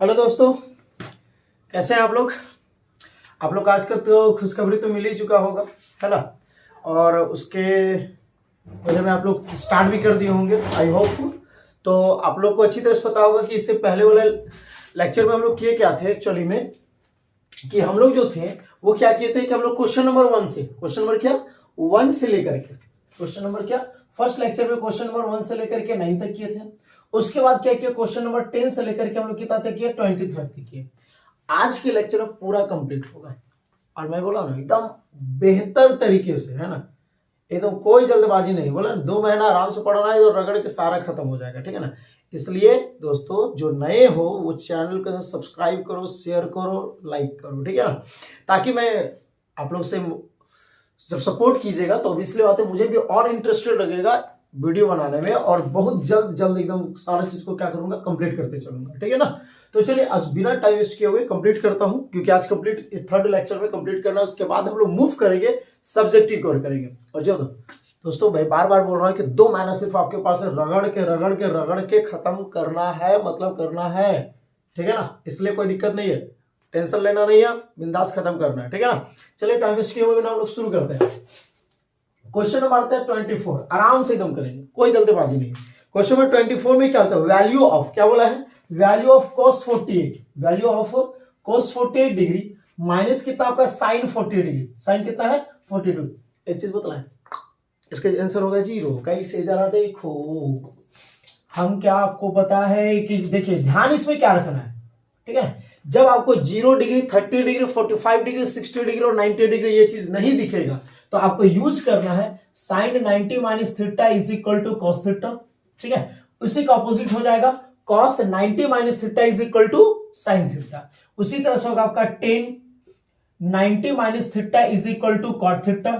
Hello दोस्तों, कैसे हैं आप लोग। आप लोग आज का तो खुशखबरी तो मिल ही चुका होगा, है ना। और उसके वजह में आप लोग स्टार्ट भी कर दिए होंगे, आई होप। तो आप लोग को अच्छी तरह से पता होगा कि इससे पहले वाले लेक्चर में हम लोग किए क्या थे एक्चुअली में, कि हम लोग जो थे वो क्या किए थे कि हम लोग क्वेश्चन नंबर 1 से, क्वेश्चन नंबर क्या 1 से लेकर के, क्वेश्चन नंबर क्या फर्स्ट लेक्चर में क्वेश्चन नंबर 1 से लेकर के 9 तक किए थे। उसके बाद क्या किया, क्वेश्चन नंबर 10 से लेकर के हम लोग कितना तक किया 23 तक किए। आज के लेक्चर में पूरा कंप्लीट होगा और मैं बोला ना एकदम बेहतर तरीके से, है ना, एकदम कोई जल्दबाजी नहीं। बोला 2 महीना आराम से पढ़ना है तो रगड़ के सारा खत्म हो जाएगा, ठीक है ना। इसलिए दोस्तों जो नए हो वो चैनल को सब्सक्राइब करो, शेयर करो, लाइक करो, ठीक है ना, ताकि मैं आप लोग से जब सपोर्ट कीजिएगा तो ऑब्वियसली बात है मुझे भी और इंटरेस्टेड लगेगा वीडियो बनाने में, और बहुत जल्द एकदम सारा चीज को क्या करूंगा कंप्लीट करते चलूंगा, ठीक है ना। तो चलिए आज बिना टाइम वेस्ट किए हुए कंप्लीट करता हूं, क्योंकि आज कंप्लीट इस थर्ड लेक्चर में कंप्लीट करना है। उसके बाद हम लोग मूव करेंगे सब्जेक्टिव कवर करेंगे। और जो दोस्तों भाई बार बार बोल रहा हूं कि 2 महीना सिर्फ आपके पास रगड़ के खत्म करना है, मतलब करना है, ठीक है ना। इसलिए कोई दिक्कत नहीं है, टेंशन लेना नहीं है, बिंदास खत्म करना है, ठीक है ना। चलिए टाइम वेस्ट किए हुए बिना हम लोग शुरू करते हैं। क्वेश्चन नंबर आता है 24, आराम से एकदम करेंगे, कोई जल्दबाजी नहीं। क्वेश्चन नंबर 24 में क्या आता है, वैल्यू ऑफ, क्या बोला है, value of cos 48, value of cos 48 degree minus कितना आपका sin 48 डिग्री, sin कितना है 42। एक चीज बतलाएं, इसका आंसर होगा 0। कैसे जरा देखो, हम क्या आपको पता है कि देखिए ध्यान इसमें क्या रखना है, ठीक है। जब आपको 0 डिग्री 30 डिग्री 45 डिग्री 60 डिग्री और 90 डिग्री ये चीज नहीं दिखेगा तो आपको यूज करना है sin 90 minus theta is equal to cos theta, ठीक है। उसी का ऑपोजिट हो जाएगा cos 90 minus theta is equal to sin theta. उसी तरह से होगा आपका tan 90 minus theta is equal to cot theta.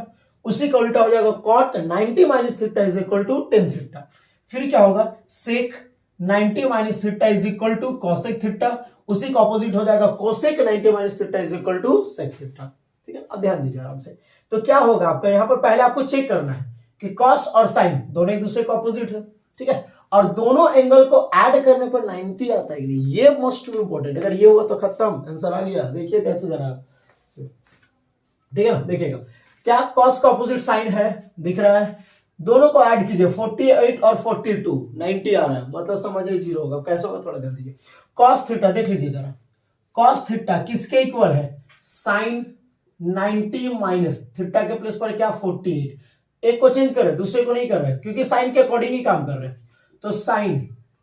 उसी का उल्टा हो जाएगा cot 90 minus theta is equal to tan theta. फिर क्या होगा sec 90 minus theta is equal to cosec theta. उसी का ऑपोजिट हो जाएगा cosec 90 minus theta is equal to sec theta, ठीक है। अब ध्यान दीजिए आराम से। तो क्या होगा आपका यहां पर पहले आपको चेक करना है कि cos और sin दोनों एक दूसरे का ऑपोजिट है, ठीक है। और दोनों एंगल को ऐड करने पर 90 आता है, ये मोस्ट इंपोर्टेंट। अगर ये हुआ तो खत्म, आंसर आ गया। देखिए कैसे जरा, ठीक है ना, देखिएगा क्या cos का ऑपोजिट sin है, दिख रहा है। दोनों को ऐड कीजिए 48 और 42, 90 आ रहा है, मतलब समझिए 0 होगा। कैसे होगा थोड़ा ध्यान दीजिए। cos थीटा देख लीजिए जरा, cos थीटा किसके इक्वल है, sin 90 माइनस थीटा के प्लेस पर क्या 48। एक को चेंज कर रहे दूसरे को नहीं कर रहे, क्योंकि साइन के अकॉर्डिंग ही काम कर रहे हैं। तो साइन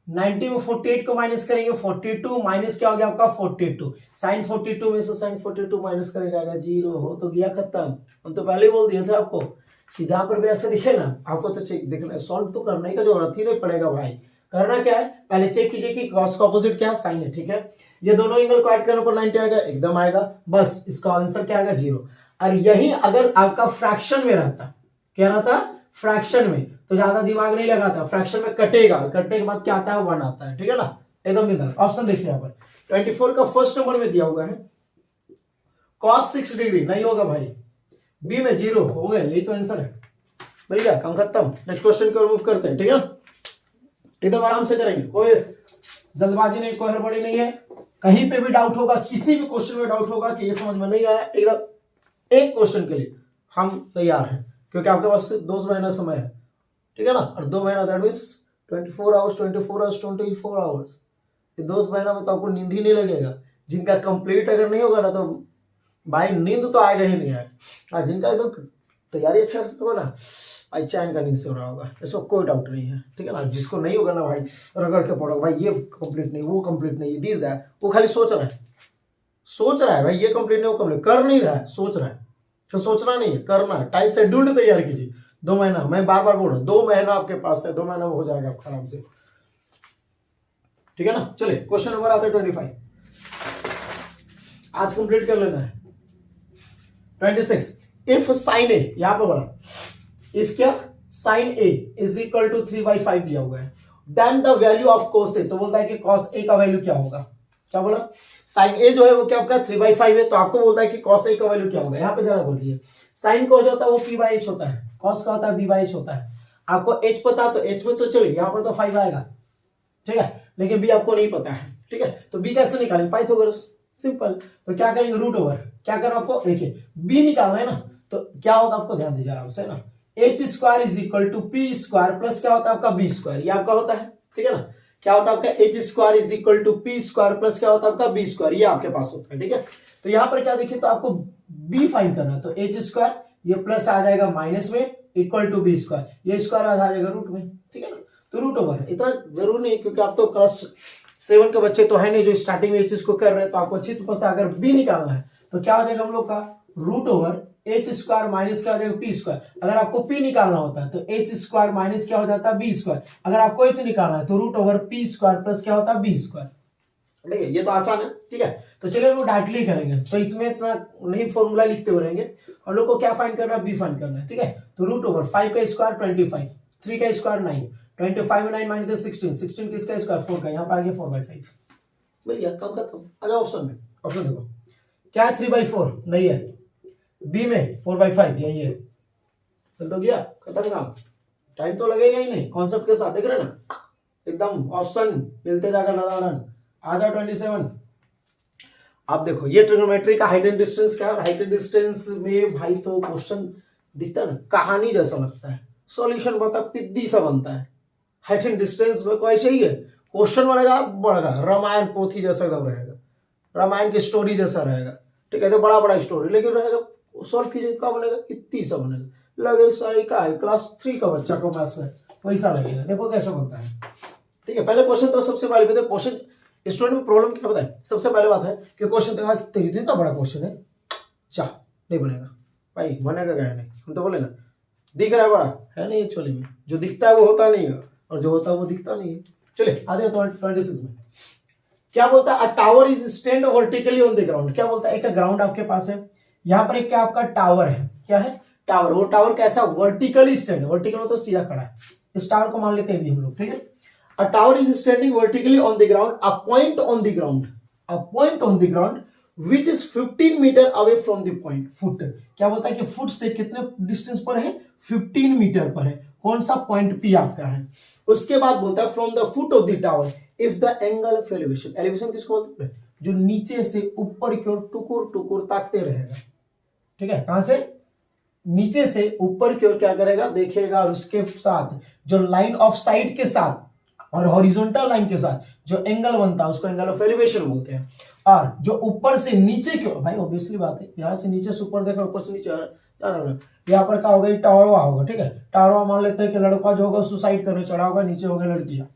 90 में 48 को माइनस करेंगे, 42 माइनस क्या हो गया आपका 42। साइन 42 में से साइन 42 माइनस करेगा 0, हो तो गया खत्म। हम तो पहले ही बोल दिए थे आपको कि जहां पर भी ऐसे दिखे ना आपको तो चेक देखना, सॉल्व तो करने का जरूरत ही नहीं पड़ेगा भाई। करना क्या है, पहले चेक कीजिए कि cos का ऑपोजिट क्या है, साइन है, ठीक है। ये दोनों एंगल को ऐड करने पर 90 आएगा, एकदम आएगा, बस इसका आंसर क्या आएगा 0। और यही अगर आपका फ्रैक्शन में रहता, क्या रहता फ्रैक्शन में, तो ज्यादा दिमाग नहीं लगाता, फ्रैक्शन में कटेगा, कटने के बाद क्या आता है 1 आता है, ठीक है ना, एकदम बिल्कुल। ऑप्शन देखिए यहाँ पर 24 का फर्स्ट नंबर में दिया हुआ है cos 6 डिग्री, नहीं होगा भाई, बी में 0 हो गया, यही तो आंसर है, मिल गया, काम खत्म। नेक्स्ट क्वेश्चन को रिमूव करते हैं, ठीक है, एकदम आराम से करेंगे, कोई जल्दबाजी नहीं, कोई हड़बड़ी नहीं है। कहीं पे भी डाउट होगा, किसी भी क्वेश्चन में डाउट होगा कि ये समझ में नहीं आया, एकदम एक क्वेश्चन के लिए हम तैयार हैं, क्योंकि आपके पास 2 महीना समय है, ठीक है ना। और 2 महीना दैट मींस 24 आवर्स, ये 2 महीना में तो आपको नींद ही नहीं लगेगा। जिनका कंप्लीट अगर नहीं होगा ना तो भाई नींद तो आएगा ही नहीं आएगा। जिनका एकदम तैयारी अच्छा होगा ना भाई चैन का नींद से हो रहा होगा, इसमें कोई डाउट नहीं है, ठीक है ना। जिसको नहीं होगा ना भाई रगड़ के पड़ोगा, भाई ये कंप्लीट नहीं, वो कंप्लीट नहीं, दिस दैट, वो खाली सोच रहा है भाई ये कंप्लीट नहीं, वो कंप्लीट कर नहीं रहा है, सोच रहा है। तो सोचना नहीं है, करना है। टाइम शेड्यूल्ड तैयार कीजिए। 2 महीना, मैं बार बार बोल रहा हूँ 2 महीना आपके पास है, 2 महीना में हो जाएगा आपका आराम से, ठीक है ना। चलिए क्वेश्चन नंबर आता है 25, आज कंप्लीट कर लेना है। 26, इफ साइन ए, यहां पर बोला इफ क्या sine a is equal to 3/5 दिया हुआ है, then the value of cos a, तो बोलता है कि cos ए का वैल्यू क्या होगा, क्या बोला, साइन ए जो है वो क्या आपका 3/5 है, तो आपको बोलता है कि cos ए का वैल्यू क्या होगा। यहाँ पे जरा बोलिए, साइन को जो होता है वो p/h होता है, cos का होता है b/h होता है। आपको h पता तो h में तो चलिए यहाँ पर तो 5 आएगा, ठीक है, लेकिन b आपको नहीं पता है। ठीक है। तो बी कैसे निकालेंगे, पाइथागोरस, सिंपल। तो क्या करेंगे, रूट ओवर, क्या करना आपको, देखिए बी निकालना है ना, तो क्या होगा आपको ध्यान दीजिए आराम से ना, H square is equal to P square plus क्या होता है आपका बी स्क्वायर, ये आपका होता है, ठीक है ना। क्या होता है आपका H square is equal to P square plus क्या होता है आपका बी स्क्वायर, ये आपके पास होता है, ठीक है। तो यहाँ पर क्या देखिए, तो आपको बी फाइंड करना है, तो एच स्क्वायर ये प्लस आ जाएगा माइनस में इक्वल टू बी स्क्वायर, ये स्क्वायर आ जाएगा रूट में, ठीक है ना। तो रूट ओवर इतना जरूर नहीं, क्योंकि आप तो क्लास 7 के बच्चे तो है नहीं जो स्टार्टिंग में इस चीज को कर रहे हैं, तो आपको अच्छी तरह पता है। अगर बी निकालना है तो क्या हो जाएगा हम लोग का, root over H square minus क्या हो जाएगा पी स्क्वायर। अगर आपको पी निकालना होता है तो एच स्क्वायर माइनस क्या हो जाता है बी स्क्वायर। अगर आपको एच निकालना है तो root over P square plus क्या होता है बी स्क्वायर, ठीक है। ये तो आसान है, ठीक है। तो चलिए वो डायरेक्टली करेंगे, तो इसमें इतना नहीं फॉर्मूला लिखते हुए रहेंगे। हम लोग को क्या फाइंड करना है, बी फाइंड करना है, ठीक है। तो रूट ओवर 5 का स्क्वायर 25, 3 का स्क्वायर 9, 25 में 9 माइनस 16, 16 किसका स्क्वायर 4 का, यहाँ पे आ गया 4/5, मिल गया, कम खत्म। आ जाओ ऑप्शन में, ऑप्शन देखो क्या है, 3/4 नहीं है, बी में 4/5 यही है, चल तो गया, खत्म काम, टाइम तो लगेगा ही नहीं, कॉन्सेप्ट के साथ देख रहे ना, एकदम ऑप्शन मिलते जाकर लगाना। आ जाओ 27। आप देखो ये ट्रिग्नोमेट्री का हाइट एंड डिस्टेंस क्या है, और हाइट एंड डिस्टेंस में भाई तो क्वेश्चन दिखता है ना, कहानी जैसा लगता है, सॉल्यूशन बहुत पिद्दी सा बनता है। हाइट एंड डिस्टेंस में कोई ऐसे ही है, क्वेश्चन बनेगा बड़ा, रामायण पोथी जैसा एकदम रहेगा, रामायण की स्टोरी जैसा रहेगा, ठीक है। तो बड़ा बड़ा स्टोरी लेकिन रहेगा, सॉल्व कीजिए क्या बनेगा, इतनी सा बनेगा, लगे सारे का है क्लास 3 का बच्चा को मैथ्स में वैसा लगेगा, देखो कैसा बनता है, ठीक है। पहले क्वेश्चन तो सबसे पहले देखो, क्वेश्चन स्टूडेंट में प्रॉब्लम क्या बताए, सबसे पहले बात है कि क्वेश्चन देखा इतना बड़ा क्वेश्चन है, चाह नहीं बनेगा भाई, बनेगा क्या नहीं, हम तो बोले ना, दिख रहा है बड़ा है नहीं, एक्चुअली में जो दिखता है वो होता नहीं है, और जो होता है वो दिखता नहीं है। चलिए आगे 26 में क्या बोलता है, अ tower is stand vertically on the ground. क्या बोलता है, एक ग्राउंड आपके पास है, यहाँ पर एक क्या आपका टावर है, क्या है टावर, वो टावर कैसा वर्टिकली स्टैंड, वर्टिकल तो सीधा खड़ा है, इस टावर को मान लेते हैं हम लोग, ठीक है। A tower is standing vertically on the ground. A point on the ground. A point on the ground which is 15 metre away from the point. Foot क्या बोलता है कि फुट से कितने डिस्टेंस पर है, 15 मीटर पर है, कौन सा पॉइंट पी आपका है। उसके बाद बोलता है from the foot of the tower if the angle of elevation, elevation किसको बोलते हैं, जो नीचे से ऊपर की ओर टुकुर टुकुर ताकते रहेगा, ठीक है। कहां से, नीचे से ऊपर की ओर क्या करेगा देखेगा, और उसके साथ जो लाइन ऑफ साइट के साथ और हॉरिजॉन्टल लाइन के साथ जो एंगल बनता है उसको एंगल ऑफ एलिवेशन बोलते हैं। और जो ऊपर से नीचे की ओर, भाई ऑब्वियसली बात है, यहाँ से नीचे से ऊपर देखा, ऊपर से नीचे यहाँ पर क्या होगा, टावरवा होगा, ठीक है। टावरवा मान लेते हैं कि लड़का जो होगा सुसाइड करने चढ़ा होगा, नीचे होगा लड़कियां,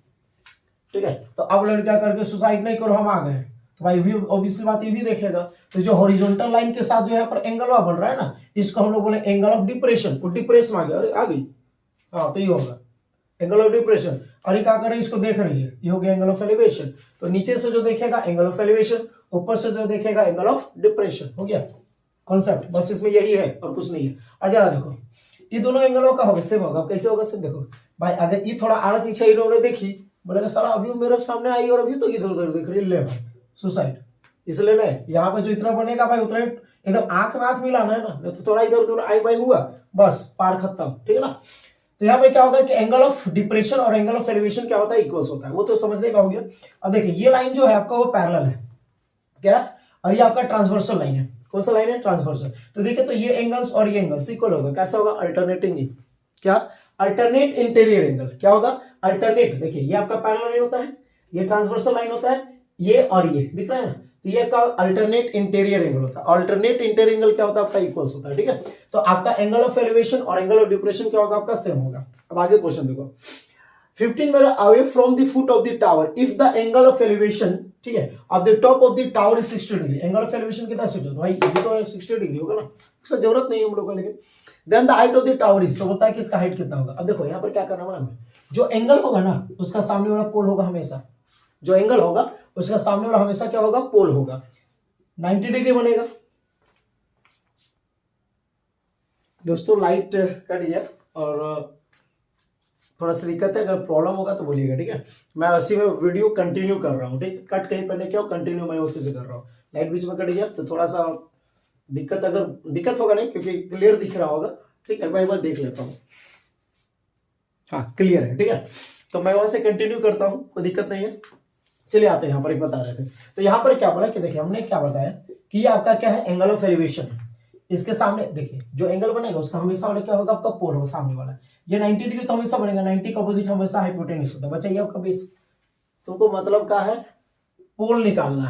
ठीक है। तो अब लड़कियां करके सुसाइड नहीं करो, हम आ गए, तो भाई भी ऑब्वियसली बात ये भी देखेगा। तो जो हॉरिजॉन्टल लाइन के साथ जो यहाँ पर एंगलवा बन रहा है ना, इसको हम लोग बोले एंगल ऑफ डिप्रेशन, वो डिप्रेस में आ गया, अरे आ गई, हाँ तो ये होगा एंगल ऑफ डिप्रेशन। और ये क्या कर रही है, इसको देख रही है, ये हो गया एंगल ऑफ एलिवेशन। तो नीचे से जो देखेगा एंगल ऑफ एलिवेशन, ऊपर से जो देखेगा एंगल ऑफ डिप्रेशन, हो गया कॉन्सेप्ट, बस इसमें यही है और कुछ नहीं है। और जरा देखो ये दोनों एंगलों का होगा सेम होगा, कैसे होगा सिर्फ देखो भाई, अगर ये थोड़ा आड़त इच्छा इन्होंने देखी, बोलेगा साला अभी मेरे सामने आई और अभी तो इधर उधर देख रही, ले भाई सुसाइड, इसलिए नहीं, यहाँ पे जो इतना बनेगा भाई उतना एकदम आंख में आंख मिलाना है ना, तो थोड़ा इधर उधर आई बाई हुआ बस पार खत्म, ठीक है ना। तो यहाँ पे क्या होगा कि एंगल ऑफ डिप्रेशन और एंगल ऑफ एलिवेशन क्या होता है, इक्वल्स होता है, वो तो समझने का हो गया। अब देखिए ये लाइन जो है आपका वो पैरेलल है क्या, और ये आपका ट्रांसवर्सल लाइन है, कौन सा लाइन है, ट्रांसवर्सल। तो देखिए तो ये एंगल्स और ये एंगल्स इक्वल होगा, कैसा होगा, अल्टरनेटिंग, क्या अल्टरनेट इंटीरियर एंगल, क्या होगा अल्टरनेट। देखिए ये आपका पैरेलल लाइन होता है, ये ट्रांसवर्सल लाइन होता है, ये और ये दिख रहा है ना, तो ये का अल्टरनेट इंटीरियर एंगल होता है। अल्टरनेट इंटीरियर एंगल क्या होता है आपका, इक्वल्स होता है, ठीक है। तो आपका एंगल ऑफ एलिवेशन और एंगल ऑफ डिप्रेशन क्या होगा आपका, सेम होगा। अब आगे क्वेश्चन देखो, 15 metre away from the foot of the tower if the angle of elevation, ठीक है, of the top of the tower is 60 degree. Angle of elevation कितना 60 होता है भाई, ये तो 60 डिग्री होगा ना, उसका जरूरत नहीं है हम लोग को, लेकिन then the height of the tower is, तो बोलता है कि इसका हाइट कितना होगा। अब देखो यहाँ पर क्या करना है, जो एंगल होगा ना उसका सामने वाला पोल होगा हमेशा, जो एंगल होगा उसका सामने वाला हमेशा क्या होगा, पोल होगा, 90 डिग्री बनेगा। दोस्तों लाइट कट गया और थोड़ा सा दिक्कत है, अगर प्रॉब्लम होगा तो बोलिएगा, ठीक है। मैं उसी में वीडियो कंटिन्यू कर रहा हूँ, ठीक, कट कहीं पर नहीं क्या, कंटिन्यू मैं उसी से कर रहा हूँ। लाइट बीच में कट गया तो थोड़ा सा दिक्कत, अगर दिक्कत होगा नहीं क्योंकि क्लियर दिख रहा होगा, ठीक है। मैं एक बार देख लेता हूँ, हाँ क्लियर है, ठीक है। तो मैं वहां से कंटिन्यू करता हूँ, कोई दिक्कत नहीं है। चलिए आते हैं यहाँ पर एक बता रहे थे। तो यहाँ पर क्या बोला कि देखिए हमने क्या बताया कि ये आपका क्या है, एंगल ऑफ एलिवेशन है। इसके सामने देखिए जो एंगल बनेगा उसका हमेशा वाला क्या होगा, आपका पोल होगा सामने वाला। ये 90 डिग्री तो हमेशा बनेगा, 90 का अपोजिट हमेशा हाइपोटेन्यूज होता है। बचा ये आपका बेस। तुमको मतलब क्या है, पोल निकालना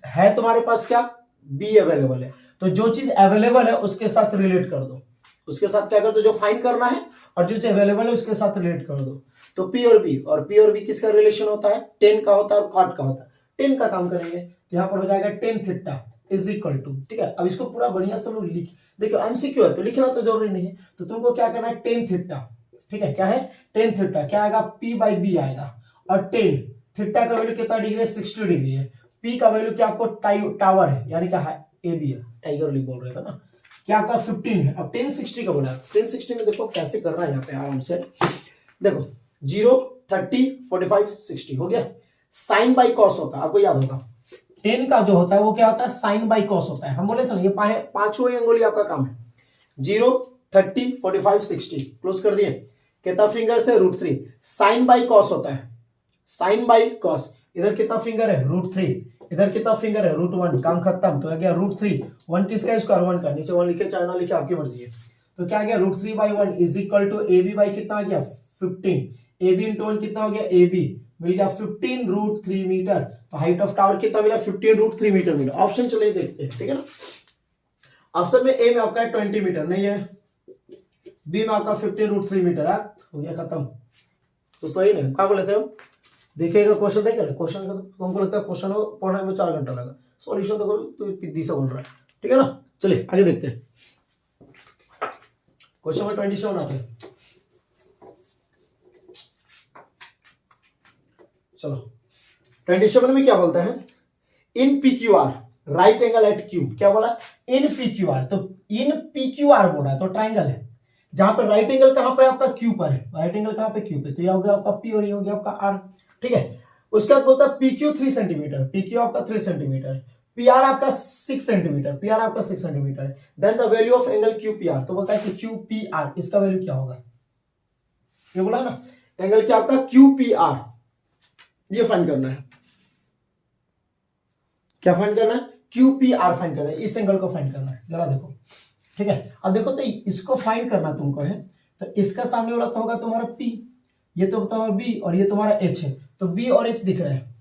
है तुम्हारे पास क्या, बी अवेलेबल है। तो जो चीज अवेलेबल है उसके साथ रिलेट कर दो, उसके साथ क्या कर दो, जो फाइंड करना है और जो चीज अवेलेबल है उसके साथ रिलेट कर दो। तो पी और बी, और पी और बी किसका रिलेशन होता है, टेन का होता है और कॉट का होता है। टेन का काम करेंगे तो यहाँ पर हो जाएगा tan theta is equal to, ठीक है। अब इसको पूरा बढ़िया से लोग लिख, देखो एमसीक्यू है तो लिखना तो जरूरी नहीं है। तो तुमको क्या करना है, टेन थीटा, ठीक है, क्या है टेन थीटा, क्या आएगा पी बाई बी आएगा। और टेन थीटा का वैल्यू कितना डिग्री है, 60 डिग्री है। पी का वैल्यू क्या आपको टावर है, यानी क्या है ए बी है, टाइगर लिप बोल रहे थे ना, क्या आपका 15 है। अब 10 60 का बोला, 10 60 में देखो कैसे करना है यहाँ पे आराम से। देखो 0 30 45 60 हो गया। साइन बाई कॉस होता है, आपको याद होगा 10 का जो होता है वो क्या होता है, साइन बाई कॉस होता है। हम बोले थे ना ये पांचों अंगुली आपका काम है। 0 30 45 60 क्लोज कर दिए, कितना फिंगर से √3। साइन बाई कॉस होता है, साइन बाई कॉस, इधर कितना फिंगर है √3, इधर कितना फिंगर है √1, काम खत्म। तो आ गया √3, 1 किसका स्क्वायर 1 का, नीचे 1 लिखे चाहे ना लिखे आपकी मर्जी है। तो क्या आ गया √3/1 is equal to A B by कितना आ गया 15, ए बी इंटू 1 कितना हो गया, ए बी मिल गया 15 √3 मीटर। तो हाइट ऑफ टावर कितना मिला, 15 √3 मीटर मिला। ऑप्शन चलिए देखते हैं, ठीक है ना। ऑप्शन में ए में आपका 20 मीटर नहीं है, बी में आपका 15 √3 मीटर है, हो गया खत्म। दोस्तों यही नहीं क्या बोले थे हम, देखिएगा क्वेश्चन देखेगा, क्वेश्चन का तो हमको लगता है क्वेश्चन पढ़ने में 4 घंटा लगा, सॉल्यूशन तो करो तो पिद्दी सा बन रहा है, ठीक है ना। चलिए आगे देखते हैं, क्वेश्चन नंबर 27 आते हैं। चलो 27 में क्या बोलता है, in P Q R right angle at Q, क्या बोला इन पी क्यू आर, तो इन पी क्यू आर बोल रहा है तो ट्राइंगल है, जहां पर राइट एंगल कहां पर आपका क्यू पर है, राइट एंगल कहां पे क्यू पे, तो ये हो गया आपका पी और ये हो गया आपका आर, ठीक है। उसके बाद बोलता है P Q 3 centimetre, P Q आपका 3 सेंटीमीटर, पी आर आपका 6 सेंटीमीटर, पी आर आपका 6 सेंटीमीटर है। Then the value of angle Q P R, तो बोलता है कि क्यू पी आर इसका वैल्यू क्या होगा, ये बोला ना एंगल क्या आपका क्यू पी आर, ये फाइंड करना है। क्या फाइंड करना है, क्यू पी आर फाइंड करना है, इस एंगल को फाइंड करना है। जरा देखो, ठीक है। अब देखो तो इसको फाइंड करना तुमको है, तो इसका सामने वाला तो होगा तुम्हारा P, ये तो तुम्हारा B और ये तुम्हारा H है, तो B और H दिख रहा है,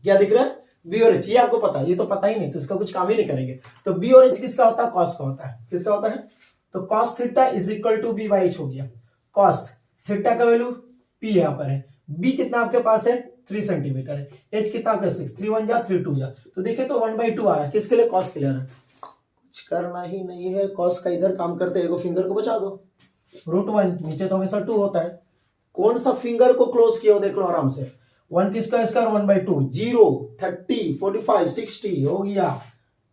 क्या दिख रहा है B और H, ये आपको पता है, ये तो पता ही नहीं तो इसका कुछ काम ही नहीं करेंगे। तो B और H किसका होता है, कॉस का होता है, किसका होता है, तो cos theta is equal to B by H हो गया। कॉस थीटा का वैल्यू P यहाँ पर है, B कितना आपके पास है 3 सेंटीमीटर है, H कितना आपका 6, 3 1 जा 3 2 जा, तो देखिए तो 1/2 आ रहा है, किसके लिए, कॉस के लिए आ रहा है। कुछ करना ही नहीं है, कॉस का इधर काम करते हैं, फिंगर को बचा दो, √1 नीचे तो हमेशा 2 होता है, कौन सा फिंगर को क्लोज किया हो देख लो आराम से। 1 किसका स्क्वायर 1/2, 0 30 45 60 हो गया,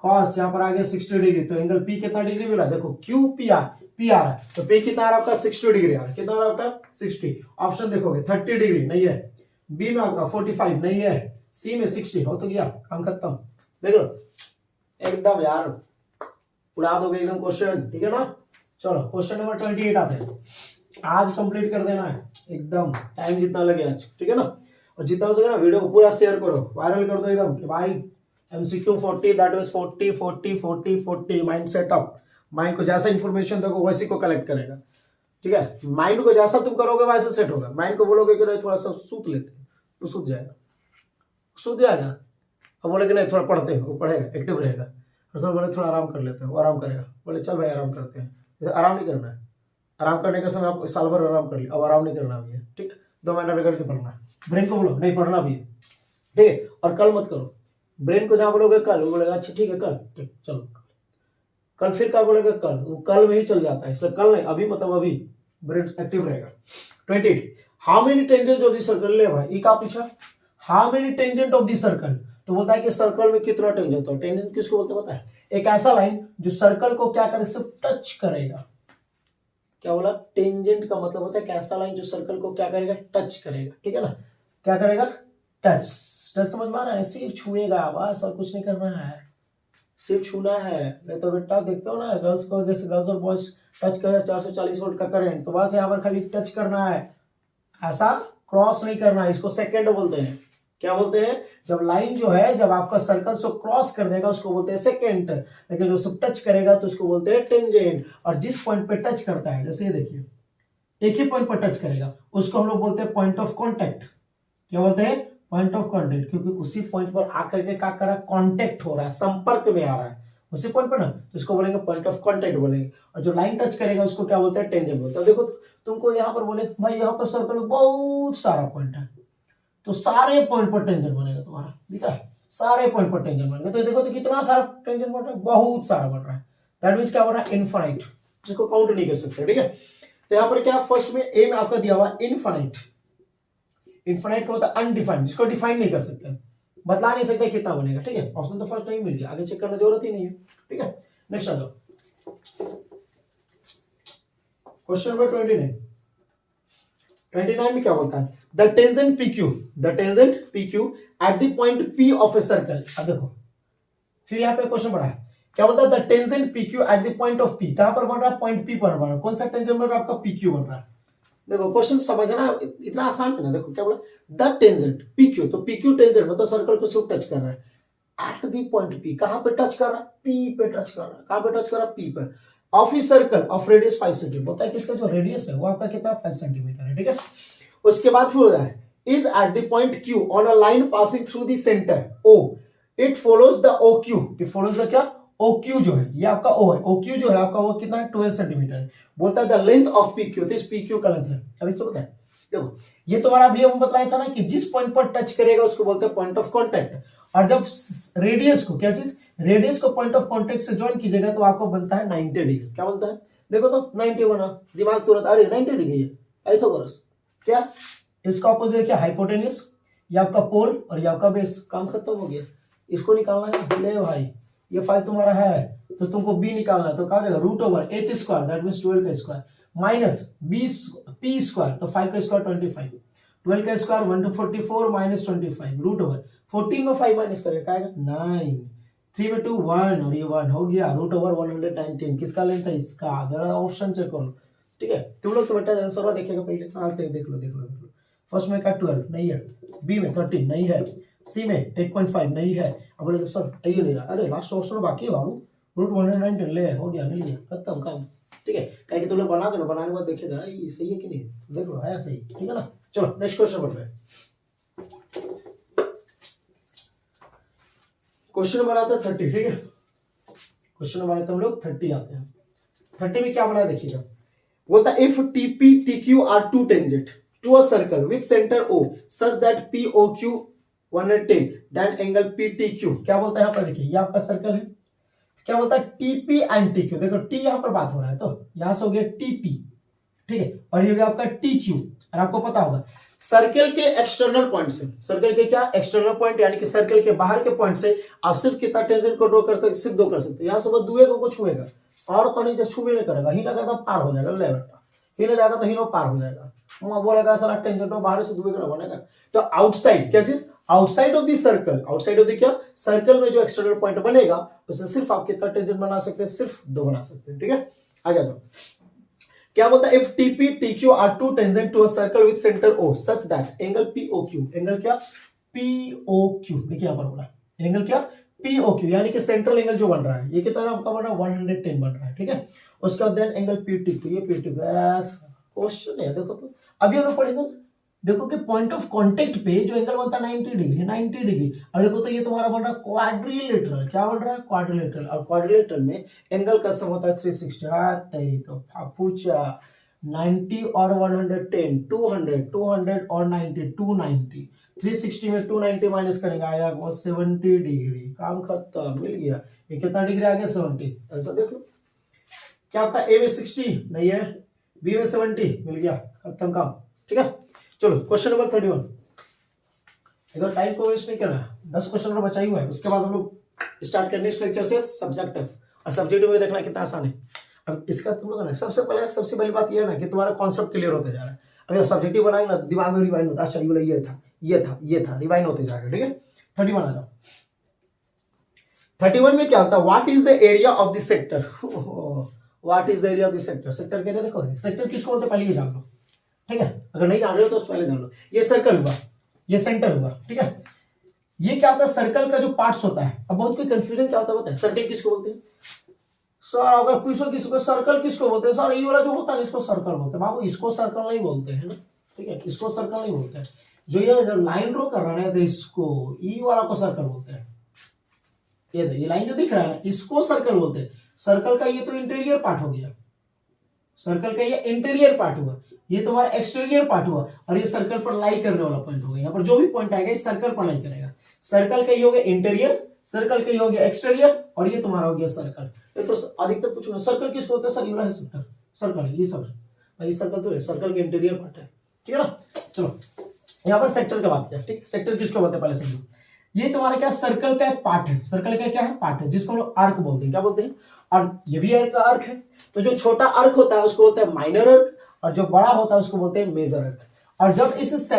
कॉस यहाँ पर आ गया 60 डिग्री, तो एंगल पी कितना डिग्री मिला, देखो क्यू पी आर, पी आ रहा है तो पी कितना आ रहा है आपका 60 डिग्री आ रहा है, कितना आ रहा है आपका 60। ऑप्शन देखोगे 30 डिग्री नहीं है, बी में आपका 45 नहीं है, सी में 60 हो तो गया काम खत्म। देख लो एकदम यार उड़ा दोगे एकदम क्वेश्चन, ठीक है ना। चलो क्वेश्चन नंबर 28 आते हैं, आज कंप्लीट कर देना है एकदम, टाइम जितना लगे आज, ठीक है ना। और जितना हो सके ना वीडियो को पूरा शेयर करो, वायरल कर दो एकदम कि भाई MCQ 40 that means 40 40 40 40 mind setup, mind को जैसा इंफॉर्मेशन दोगे वैसे को कलेक्ट करेगा, ठीक है। माइंड को जैसा तुम करोगे वैसे सेट होगा, माइंड को बोलोगे कि नहीं थोड़ा सा सूत लेते हैं तो सूत जाएगा, सूत जाएगा। अब बोले कि नहीं थोड़ा पढ़ते हो, वो पढ़ेगा एक्टिव रहेगा, और थोड़ा बोले थोड़ा आराम कर लेते हो, आराम करेगा, बोले चल भाई आराम करते हैं, आराम नहीं करना है, आराम करने का समय आप साल भर आराम कर लिया, अब आराम नहीं करना भी है, ठीक है। 2 महीना रगड़ के पढ़ना है, ब्रेन को बोलो नहीं पढ़ना भी है, ठीक है। और कल मत करो, ब्रेन को जहां बोलोगे कल, वो बोलेगा अच्छा ठीक है कल, ठीक चलो कल, फिर क्या बोलेगा कल, वो कल में ही चल जाता है, इसलिए कल नहीं अभी, मतलब अभी ब्रेन एक्टिव रहेगा। 28 how many tangent of the circle, ले भाई ये क्या पूछा, how many tangent of the circle, तो बोलता है कि सर्कल में कितना टेंजेंट होता है। टेंजेंट किसको बोलते हैं पता है, एक ऐसा लाइन जो सर्कल को क्या करे, सब टच करेगा। क्या बोला, टेंजेंट का मतलब होता है कैसा लाइन जो सर्कल को क्या करेगा, टच करेगा, ठीक है ना। क्या करेगा, टच, टच समझ में आ रहा है, सिर्फ छुएगा बस और कुछ नहीं करना है, सिर्फ छूना है। नहीं तो बेटा देखते हो ना गर्ल्स को, जैसे गर्ल्स और बॉयज टच कर 440 वोल्ट का करंट, तो बस यहाँ पर खाली टच करना है, ऐसा क्रॉस नहीं करना है, इसको सेकंड बोलते हैं, क्या बोलते हैं, जब लाइन जो है जब आपका सर्कल से क्रॉस कर देगा उसको बोलते हैं सेकेंट, लेकिन जो सब टच करेगा तो उसको बोलते हैं टेंजेंट। और जिस पॉइंट पे टच करता है, जैसे ये देखिए एक ही पॉइंट पर टच करेगा उसको हम लोग बोलते हैं पॉइंट ऑफ कॉन्टेक्ट। क्या बोलते हैं, पॉइंट ऑफ कॉन्टेक्ट, क्योंकि उसी पॉइंट पर आकर के क्या कर रहा है, कॉन्टेक्ट हो रहा है, संपर्क में आ रहा है उसी पॉइंट पर ना, तो इसको बोलेंगे पॉइंट ऑफ कॉन्टेक्ट बोलेंगे। और जो लाइन टच करेगा उसको क्या बोलते हैं, टेंजेंट बोलते हैं। देखो तुमको यहाँ पर बोले भाई यहाँ पर सर्कल में बहुत सारा पॉइंट है, तो सारे पॉइंट पर टेंजेंट बनेगा तुम्हारा, दिख रहा है, सारे पॉइंट पर टेंजेंट बनेगा। तो देखो तो कितना सारा टेंजेंट बन रहा है, बहुत सारा बन रहा है। दैट मींस क्या बन रहा है, इनफाइनाइट, जिसको काउंट नहीं कर सकते, ठीक है। तो यहाँ पर क्या फर्स्ट में ए में आपका दिया हुआ इनफाइनाइट। इनफाइनाइट का मतलब अनडिफाइंड, जिसको डिफाइन नहीं कर सकते, बतला नहीं सकते कितना बनेगा, ठीक है। ऑप्शन तो फर्स्ट नहीं मिल गया, आगे चेक करने जरूरत ही नहीं है, ठीक है। नेक्स्ट आ जाओ, क्वेश्चन नंबर 29 में क्या बोलता है, the tangent PQ at the point P of a circle. अब देखो फिर यहाँ पे क्वेश्चन बढ़ा है, क्या बोलता है, the tangent PQ at the point of P, कहां पर बन रहा है, पॉइंट P पर बन रहा है। कौन सा टेंजेंट बन रहा है, आपका PQ बन रहा है। देखो क्वेश्चन समझना इतना आसान है ना, देखो क्या बोला, द टेंजेंट PQ, तो PQ टेंजेंट मतलब सर्कल को सिर्फ टच कर रहा है एट द पॉइंट P, कहां पे टच कर रहा है, P पे टच कर रहा है, कहां पे टच कर रहा है, P पर, of a circle of radius 5 centimetre, बोलता है कि इसका जो रेडियस है वो आपका कितना 5 सेंटीमीटर है, ठीक है। उसके बाद फिर होता है is at the point Q on a line passing through the center O, it follows the OQ, it follows the क्या, OQ जो है ये आपका O है, OQ जो है आपका वो कितना है 12 सेंटीमीटर है। बोलता है the length of PQ, this PQ का लेंथ है। अभी तो बताए, देखो ये तुम्हारा अभी हम बताया था ना कि जिस पॉइंट पर टच करेगा उसको बोलते हैं पॉइंट ऑफ कांटेक्ट, और जब रेडियस को, क्या चीज, रेडियस को पॉइंट ऑफ कांटेक्ट से ज्वाइन कीजिएगा तो आपको बनता है 90 डिग्री। क्या बनता है, देखो तो 90 बना, दिमाग तुरंत अरे 90 डिग्री है, पाइथागोरस। क्या इसका ऑपोजिट क्या, हाइपोटेन्यूस, ये आपका पोल और ये आपका बेस, काम खत्म हो गया। इसको निकालना है, ले भाई ये 5 तुम्हारा है तो तुमको b निकालना है, तो कहा जाएगा root over h square, that means 12 का स्क्वायर, माइनस p स्क्वायर, तो 5 का स्क्वायर 25, 12 का स्क्वायर 144 माइनस 25 रूट ओवर 14 में 5 माइनस करेगा, क्या आएगा 9, 3 में 2 1 और ये 1 हो गया, रूट ओवर 119। किसका लेंथ है, इसका। जरा ऑप्शन चेक कर लो, ठीक है। तुम लोग तो बेटा आंसर देखेगा पहले, हाँ देख लो। फर्स्ट में का 12 नहीं है, बी में 13 नहीं है, सी में 8.5 नहीं है। अब बोले सर ये नहीं रहा, अरे लास्ट ऑप्शन बाकी है बाबू, रूट 119 ले, हो गया, मिल गया, खत्म काम, ठीक है। कहीं कि तुम लोग बनाने के बाद देखेगा ये सही है कि नहीं, देख लो है सही, ठीक है ना। चलो नेक्स्ट क्वेश्चन बढ़ते हैं। क्वेश्चन नंबर आता है 30, ठीक है। क्वेश्चन नंबर आता है हम लोग 30 आते हैं। 30 में क्या बना देखिएगा, बोलता है if TP TQ are two tangent to a circle with center O such that POQ 110 then angle PTQ, क्या बोलता है यहाँ पर देखिए, ये आपका सर्कल है, क्या बोलता है TP एंड TQ, देखो T यहाँ पर बात हो रहा है तो यहाँ से हो गया TP, ठीक है, और ये हो गया आपका TQ। और आपको पता होगा सर्कल के एक्सटर्नल पॉइंट से, सर्कल के क्या एक्सटर्नल पॉइंट यानी कि सर्कल के बाहर के पॉइंट से आप सिर्फ कितना टेंजेंट को ड्रॉ कर सकते, सिर्फ 2 कर सकते, यहाँ से वो दुए को छुएगा और कहीं जो छुए नहीं करेगा, ही लगा तो पार हो जाएगा, ले बेटा ही ना जाएगा तो ही नो पार हो जाएगा, बोलेगा सारा टेंजेंट बाहर से दुए का बनेगा। तो आउटसाइड क्या चीज, outside of the circle, outside of the क्या सर्कल में जो एक्सटर्नल पॉइंट बनेगा उससे सिर्फ आप कितना टेंजेंट बना सकते हैं, सिर्फ 2 बना सकते हैं, ठीक है। आगे जाओ, क्या बोलता है if TP TQ are two tangent to a circle with centre O such that angle POQ, angle क्या POQ, देखिए यहां पर बोला एंगल क्या POQ यानी कि सेंट्रल एंगल जो बन रहा है ये कितना आपका बन रहा है 110 बन रहा है, ठीक है। उसके बाद देन एंगल PTQ, ये PTQ बस क्वेश्चन है। देखो तो अभी हम लोग पढ़े थे, देखो कि पॉइंट ऑफ कांटेक्ट पे जो एंगल बनता है 90 डिग्री, 90 डिग्री, और देखो तो ये तुम्हारा बन रहा है क्वाड्रिलेटरल, क्या बन रहा है क्वाड्रिलेटरल, और क्वाड्रिलेटरल में एंगल का सम होता है 360, तेरी तो पूछा 90 और 110 200 200 और 90 290, 360 में 290 माइनस करेंगे आया 70 डिग्री, काम खत्म, मिल गया। ये कितना डिग्री आ गया 70, ऐसा देख लो। क्या आपका ए में 60 नहीं है, बी में 70 मिल गया, खत्म काम, ठीक है। चलो क्वेश्चन नंबर 31, इधर टाइम को वेस्ट नहीं करना, 10 क्वेश्चन और बचा ही हुआ है, उसके बाद हम लोग स्टार्ट करने नेक्स्ट लेक्चर से सब्जेक्टिव, और सब्जेक्टिव में देखना कितना आसान है। अब इसका तुम लोग ना सबसे पहली बात ये है ना कि तुम्हारा कॉन्सेप्ट क्लियर होते जा रहा है। अभी सब्जेक्टिव बनाएंगे ना दिमाग में रिवाइंड होता है, अच्छा ये वाला ये था रिवाइंड होते जाएगा, ठीक है। 31 आ जाओ। 31 में क्या होता है, what is the area of the sector, what is the area of the sector, sector कहते हैं, देखो सेक्टर किसको बोलते हैं पहले ये जान लो, ठीक है। अगर नहीं जान रहे हो तो पहले जान लो। ये सर्कल हुआ, ये सेंटर हुआ, ठीक है। ये क्या होता है, सर्कल का जो पार्ट्स होता है। अब बहुत कोई कंफ्यूजन क्या होता है बताए, सर्कल किसको बोलते हैं सर, अगर पूछो किसको सर्कल किसको बोलते हैं सर, ये वाला जो होता है इसको सर्कल बोलते हैं। बाबू इसको सर्कल नहीं बोलते हैं ना, ठीक है, इसको सर्कल नहीं बोलते हैं। जो ये जो लाइन ड्रॉ कर रहा है तो इसको ई वाला को सर्कल बोलते हैं। ये लाइन जो दिख रहा है ना, इसको सर्कल बोलते हैं। सर्कल का ये तो इंटीरियर पार्ट हो गया, सर्कल का ये इंटीरियर पार्ट हुआ, ये तुम्हारा एक्सटीरियर पार्ट हुआ, और ये सर्कल पर लाई करने वाला पॉइंट होगा। यहाँ पर जो भी पॉइंट आएगा ये सर्कल पर लाई करेगा। सर्कल का ये हो गया इंटीरियर, सर्कल का ये हो गया एक्सटीरियर, और ये तुम्हारा हो गया सर्कल। ये तो अधिकतर पूछूंगा सर्कल किसको होता है सर, ये वाला है सर्कल, सर्कल है ये सब, भाई सर्कल तो है, सर्कल का इंटीरियर पार्ट है, ठीक है ना। चलो यहाँ पर सेक्टर का बात किया, ठीक है। सेक्टर किसको बोलते हैं पहले समझो। ये तुम्हारा क्या सर्कल का एक पार्ट है, सर्कल का क्या है पार्ट है, जिसको हम लोग आर्क बोलते हैं। क्या बोलते हैं, और ये भी आर्क है। तो जो छोटा आर्क होता है उसको बोलते हैं माइनर आर्क, और जो बड़ा होता है उसको बोलते हैं मेजर आर्क। और जब इस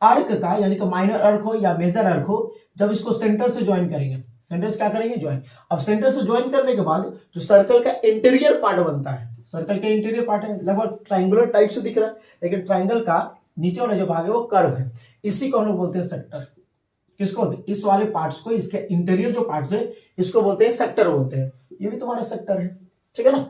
आर्क का यानी कि माइनर आर्क हो या मेजर आर्क हो, जब इसको सेंटर से ज्वाइन करेंगे, सेंटर से क्या करेंगे ज्वाइन। अब सेंटर से ज्वाइन करने के बाद जो सर्कल का इंटीरियर पार्ट बनता है, सर्कल का इंटीरियर पार्ट है, लगभग ट्राइंगुलर टाइप से दिख रहा है, लेकिन ट्राइंगल का नीचे वाला जो भाग है वो कर्व है। इसी को हम लोग बोलते हैं सेक्टर। किसको बोलते हैं, इस वाले पार्ट्स को, इसके इंटीरियर जो पार्ट्स है इसको बोलते हैं सेक्टर बोलते हैं। ये भी तुम्हारा सेक्टर है, ठीक है ना।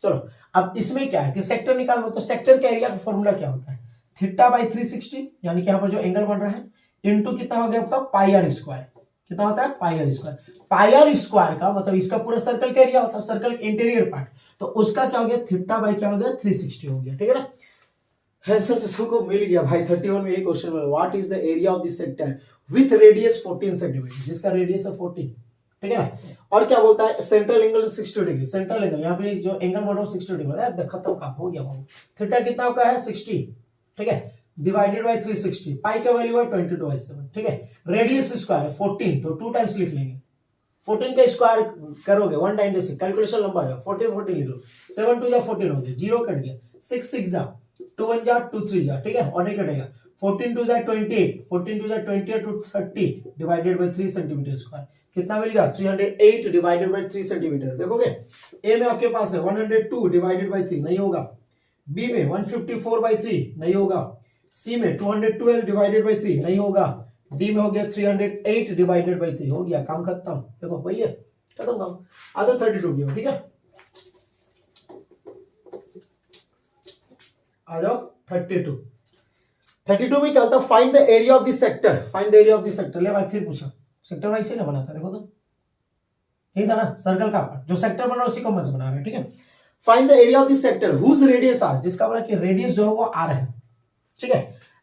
चलो अब इसमें क्या है कि सेक्टर निकालना, तो सेक्टर का एरिया का फॉर्मूला क्या होता है, थीटा बाई 360, यानी कि यहाँ पर जो एंगल बन रहा है इनटू कितना हो गया आपका पाई आर स्क्वायर। कितना होता है pi are square. Pi are square का मतलब इसका पूरा सर्कल का एरिया होता है, सर्कल इंटीरियर पार्ट, तो उसका क्या हो गया थीटा बाई क्या हो गया 360 हो गया, ठीक है ना। आंसर तो सबको मिल गया भाई। 31 में ये क्वेश्चन में what is the area of this sector with radius 14 centimetre, जिसका रेडियस है 14, ठीक है ना। और क्या बोलता है central angle 60 degree, central angle यहाँ पे जो एंगल बन रहा है 60 डिग्री, खत्म काम हो गया बाबू। थीटा कितना का है 60, ठीक है, डिवाइडेड बाय 360, पाई का वैल्यू है 22/7, ठीक है। रेडियस स्क्वायर है 14, तो 2 टाइम्स लिख लेंगे। 14 का स्क्वायर करोगे 196, कैलकुलेशन लंबा गया, 14 लिख लो, 7 2 जा 14 हो गया, 0 कट गया, 6 6 जा 2 1 जा 2 3 जा, ठीक है, और नहीं कटेगा। 14 2 जा 28, 14 2 जा 28 to 30 divided by 3 centimetre square, कितना मिल गया 308 डिवाइडेड बाय 3 सेंटीमीटर। देखोगे ए में आपके पास है 102 डिवाइडेड बाय 3 नहीं होगा, बी में 154 बाय 3 नहीं होगा, सी में 212 डिवाइडेड बाय 3 नहीं होगा, डी में हो गया 308 डिवाइडेड बाय 3 हो गया, काम खत्म। देखो वही है, खत्म काम, आधा 32 गया, ठीक है। आ जाओ 32 में क्या होता है find the area of the sector, find the area of the sector. ले भाई फिर पूछा, सेक्टर वाइज से ना बनाता, देखो तो ठीक था ना, सर्कल का पार्ट जो सेक्टर बना उसी को मत बना रहे हैं, ठीक है। Find the area of the sector whose radius r, जिसका बोला कि रेडियस जो है वो आर है, ठीक है,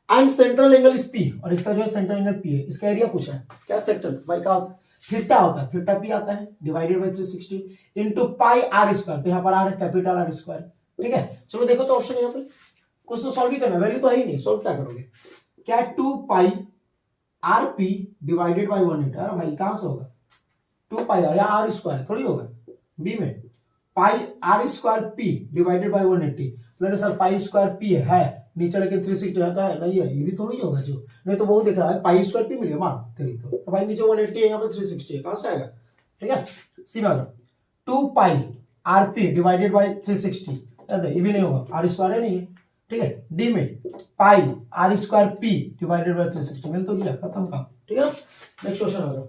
and central angle is P, और इसका जो है सेंट्रल एंगल पी है, इसका एरिया पूछा है क्या सेक्टर भाई का थीटा होता है, थीटा पी आता है divided by 360 into pi are square, तो यहाँ पर आर है कैपिटल आर स्क्वायर, ठीक है। चलो देखो तो ऑप्शन यहाँ पर कुछ तो सॉल्व ही करना, वैल्यू तो है ही नहीं, सॉल्व क्या करोगे, क्या 2 पाई आर पी डिवाइडेड बाय 180, अरे भाई कहां से होगा 2 पाई या आर स्क्वायर थोड़ी होगा, बी में pi are square P divided by 180, बोले सर पाई स्क्वायर पी है नीचे, लेकिन 360 है नहीं है, ये भी थोड़ी होगा, जो नहीं तो बहुत दिख रहा है पाई स्क्वायर पी मिलेगा मार तेरी, तो भाई नीचे 180 है यहाँ पे 360 है, कहां से आएगा, ठीक है। सी में 2 पाई आर पी डिवाइडेड बाय 360, ये भी नहीं होगा, आर स्क्वायर है नहीं है, ठीक है। डी में pi are square P divided by 360 मिल तो गया, खत्म काम, ठीक है। नेक्स्ट क्वेश्चन आ जाओ।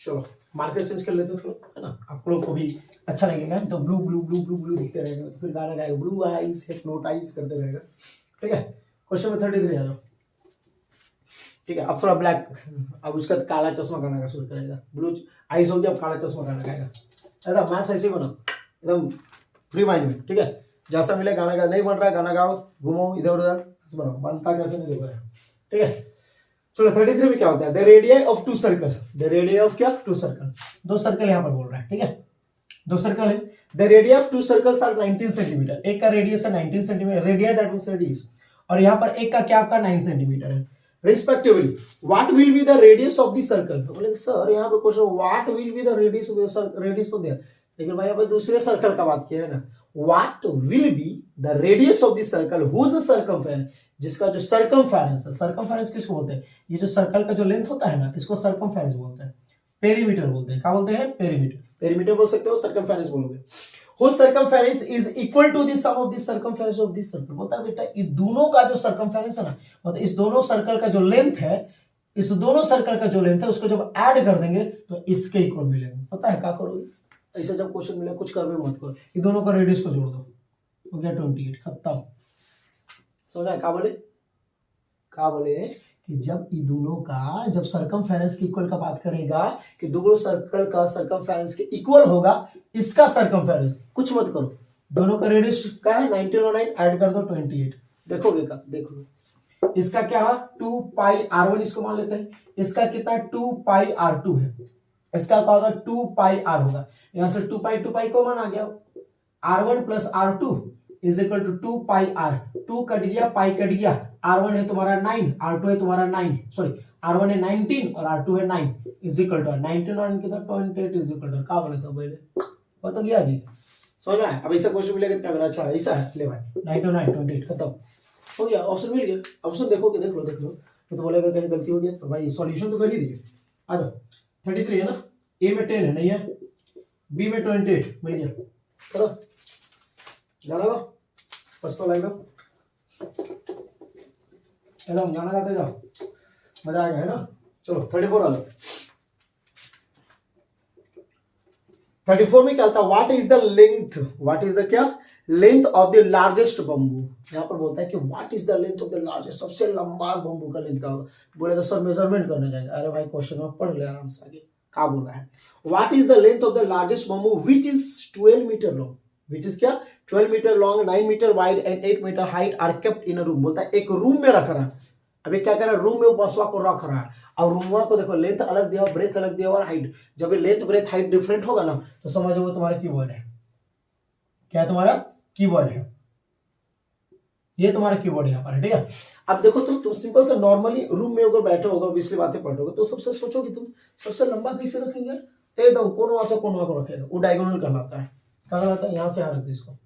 चलो मार्कर चेंज कर लेते हैं थोड़ा, है ना, आप लोग को भी अच्छा लगेगा, तो blue blue blue blue blue दिखते रहेगा, तो फिर गाना गाएगा ब्लू आईज हिप्नोटाइज करते रहेगा, ठीक है। क्वेश्चन में 33 आ जाओ, ठीक है। अब थोड़ा ब्लैक, अब उसका काला चश्मा गाना का शुरू करेगा, ब्लू आईज हो गया, अब काला चश्मा गाना गाएगा, एकदम मैथ्स ऐसे ही बना, एकदम फ्री माइंड में, ठीक है। जैसा मिले गाना गा, नहीं बन रहा है गाना गाओ, घूमो इधर उधर, बनाओ, बनता कैसे नहीं देखो, ठीक है। चलो 33 में क्या होता है, the radius of 2 circle, the radius of क्या 2 सर्कल, 2 सर्कल यहाँ पर बोल रहा है, ठीक है, 2 सर्कल है। The radius of 2 circles are 19 centimetre, एक का रेडियस है 19 centimetre, radius that means radius, और यहाँ पर एक का क्या आपका 9 सेंटीमीटर है respectively. What will be the radius of the circle, बोले सर यहाँ पे question what will be the radius of the radius तो दिया, लेकिन भाई यहाँ पे दूसरे सर्कल का बात किया है ना, what will be the radius of the circle whose circumference, जिसका जो सर्कमफेरेंस है, सर्कमफेरेंस किसको बोलते हैं, ये जो सर्कल का जो लेंथ होता है ना, इसको सर्कमफेरेंस बोलते हैं, पेरीमीटर बोलते हैं, क्या बोलते हैं पेरीमीटर, पेरीमीटर बोल सकते हो, सर्कमफेरेंस बोलोगे। whose circumference is equal to the sum of the circumference of this circle। बोलता है बेटा इस दोनों का जो circumference है ना, मतलब इस दोनों सर्कल का जो लेंथ है, इस दोनों सर्कल का जो लेंथ है उसको जब ऐड कर देंगे तो इसके इक्वल मिलेंगे। पता है क्या करोगे, ऐसा जब क्वेश्चन मिले कुछ कर भी मत करो, ये दोनों का रेडियस को जोड़ दो, हो गया 28, खत्म। समझा क्या बोले, क्या बोले कि जब ये दोनों का जब सर्कमफेरेंस के इक्वल का बात करेगा कि दोनों सर्कल का सर्कमफेरेंस के इक्वल होगा इसका सर्कमफेरेंस, कुछ मत करो, दोनों का रेडियस क्या है 19 और 9 ऐड कर दो 28। देखोगे का, देखो इसका क्या है 2 पाई r1 इसको मान लेते हैं, इसका कितना 2 पाई r2 है, इसका क्या होगा 2 पाई r होगा, यहां से 2 पाई को मान आ गया, r1 plus r2 is equal to 2 pi r, 2 cut गया पाई कट गया, r1 है तुम्हारा 9, r2 है तुम्हारा 9, सॉरी r1 है 19 और r2 है 9 इज इक्वल टू 19 और कितना 28 इज इक्वल टू क्या बोले तो पहले पता गया जी, समझ में आया। अब ऐसा क्वेश्चन मिलेगा तो क्या करना, अच्छा ऐसा है ले भाई 9 28 खत्म हो गया, ऑप्शन मिल गया। ऑप्शन देखोगे देख लो तो बोलेगा कहीं गलती हो गई तो भाई सॉल्यूशन तो कर ही दिए। आ जाओ 33 है ना, ए में 10 है नहीं है, बी में 28 मिल गया, खत्म गाना गाओ, पस्तो लाएगा एकदम गाना गाते जाओ, मजा आएगा है ना। चलो 34 आ जाओ। 34 में क्या होता है, what is the length, what is the क्या length of the largest bamboo. यहाँ पर बोलता है कि what is the length of the largest, सबसे लंबा बम्बू का लेंथ का होगा। बोलेगा सर मेजरमेंट करने जाएगा, अरे भाई क्वेश्चन में पढ़ ले आराम से, आगे क्या बोला है, what is the length of the largest bamboo which is 12 metre long, which is क्या 12 metre long, 9 metre wide and 8 metre height are kept in a room. बोलता है एक रूम में रख रहा है, अभी क्या कर रहा है रूम में वो बसवा को रख रहा है, और रूमवा को देखो लेंथ अलग दिया, ब्रेथ अलग दिया और हाइट, जब ये लेंथ ब्रेथ हाइट डिफरेंट होगा ना तो समझो वो तुम्हारा कीवर्ड है, क्या है तुम्हारा कीवर्ड है, ये तुम्हारा कीवर्ड यहाँ पर है, ठीक है। अब देखो तो तुम सिंपल से नॉर्मली रूम में अगर बैठे होगा इसलिए बातें पढ़ोगे तो सबसे सोचो कि तुम सबसे लंबा कैसे रखेंगे, एकदम कोन वहां से कोन वहां को रखेगा, वो डायगोनल कहलाता है, क्या कहलाता है, यहाँ से यहाँ रख दो इसको,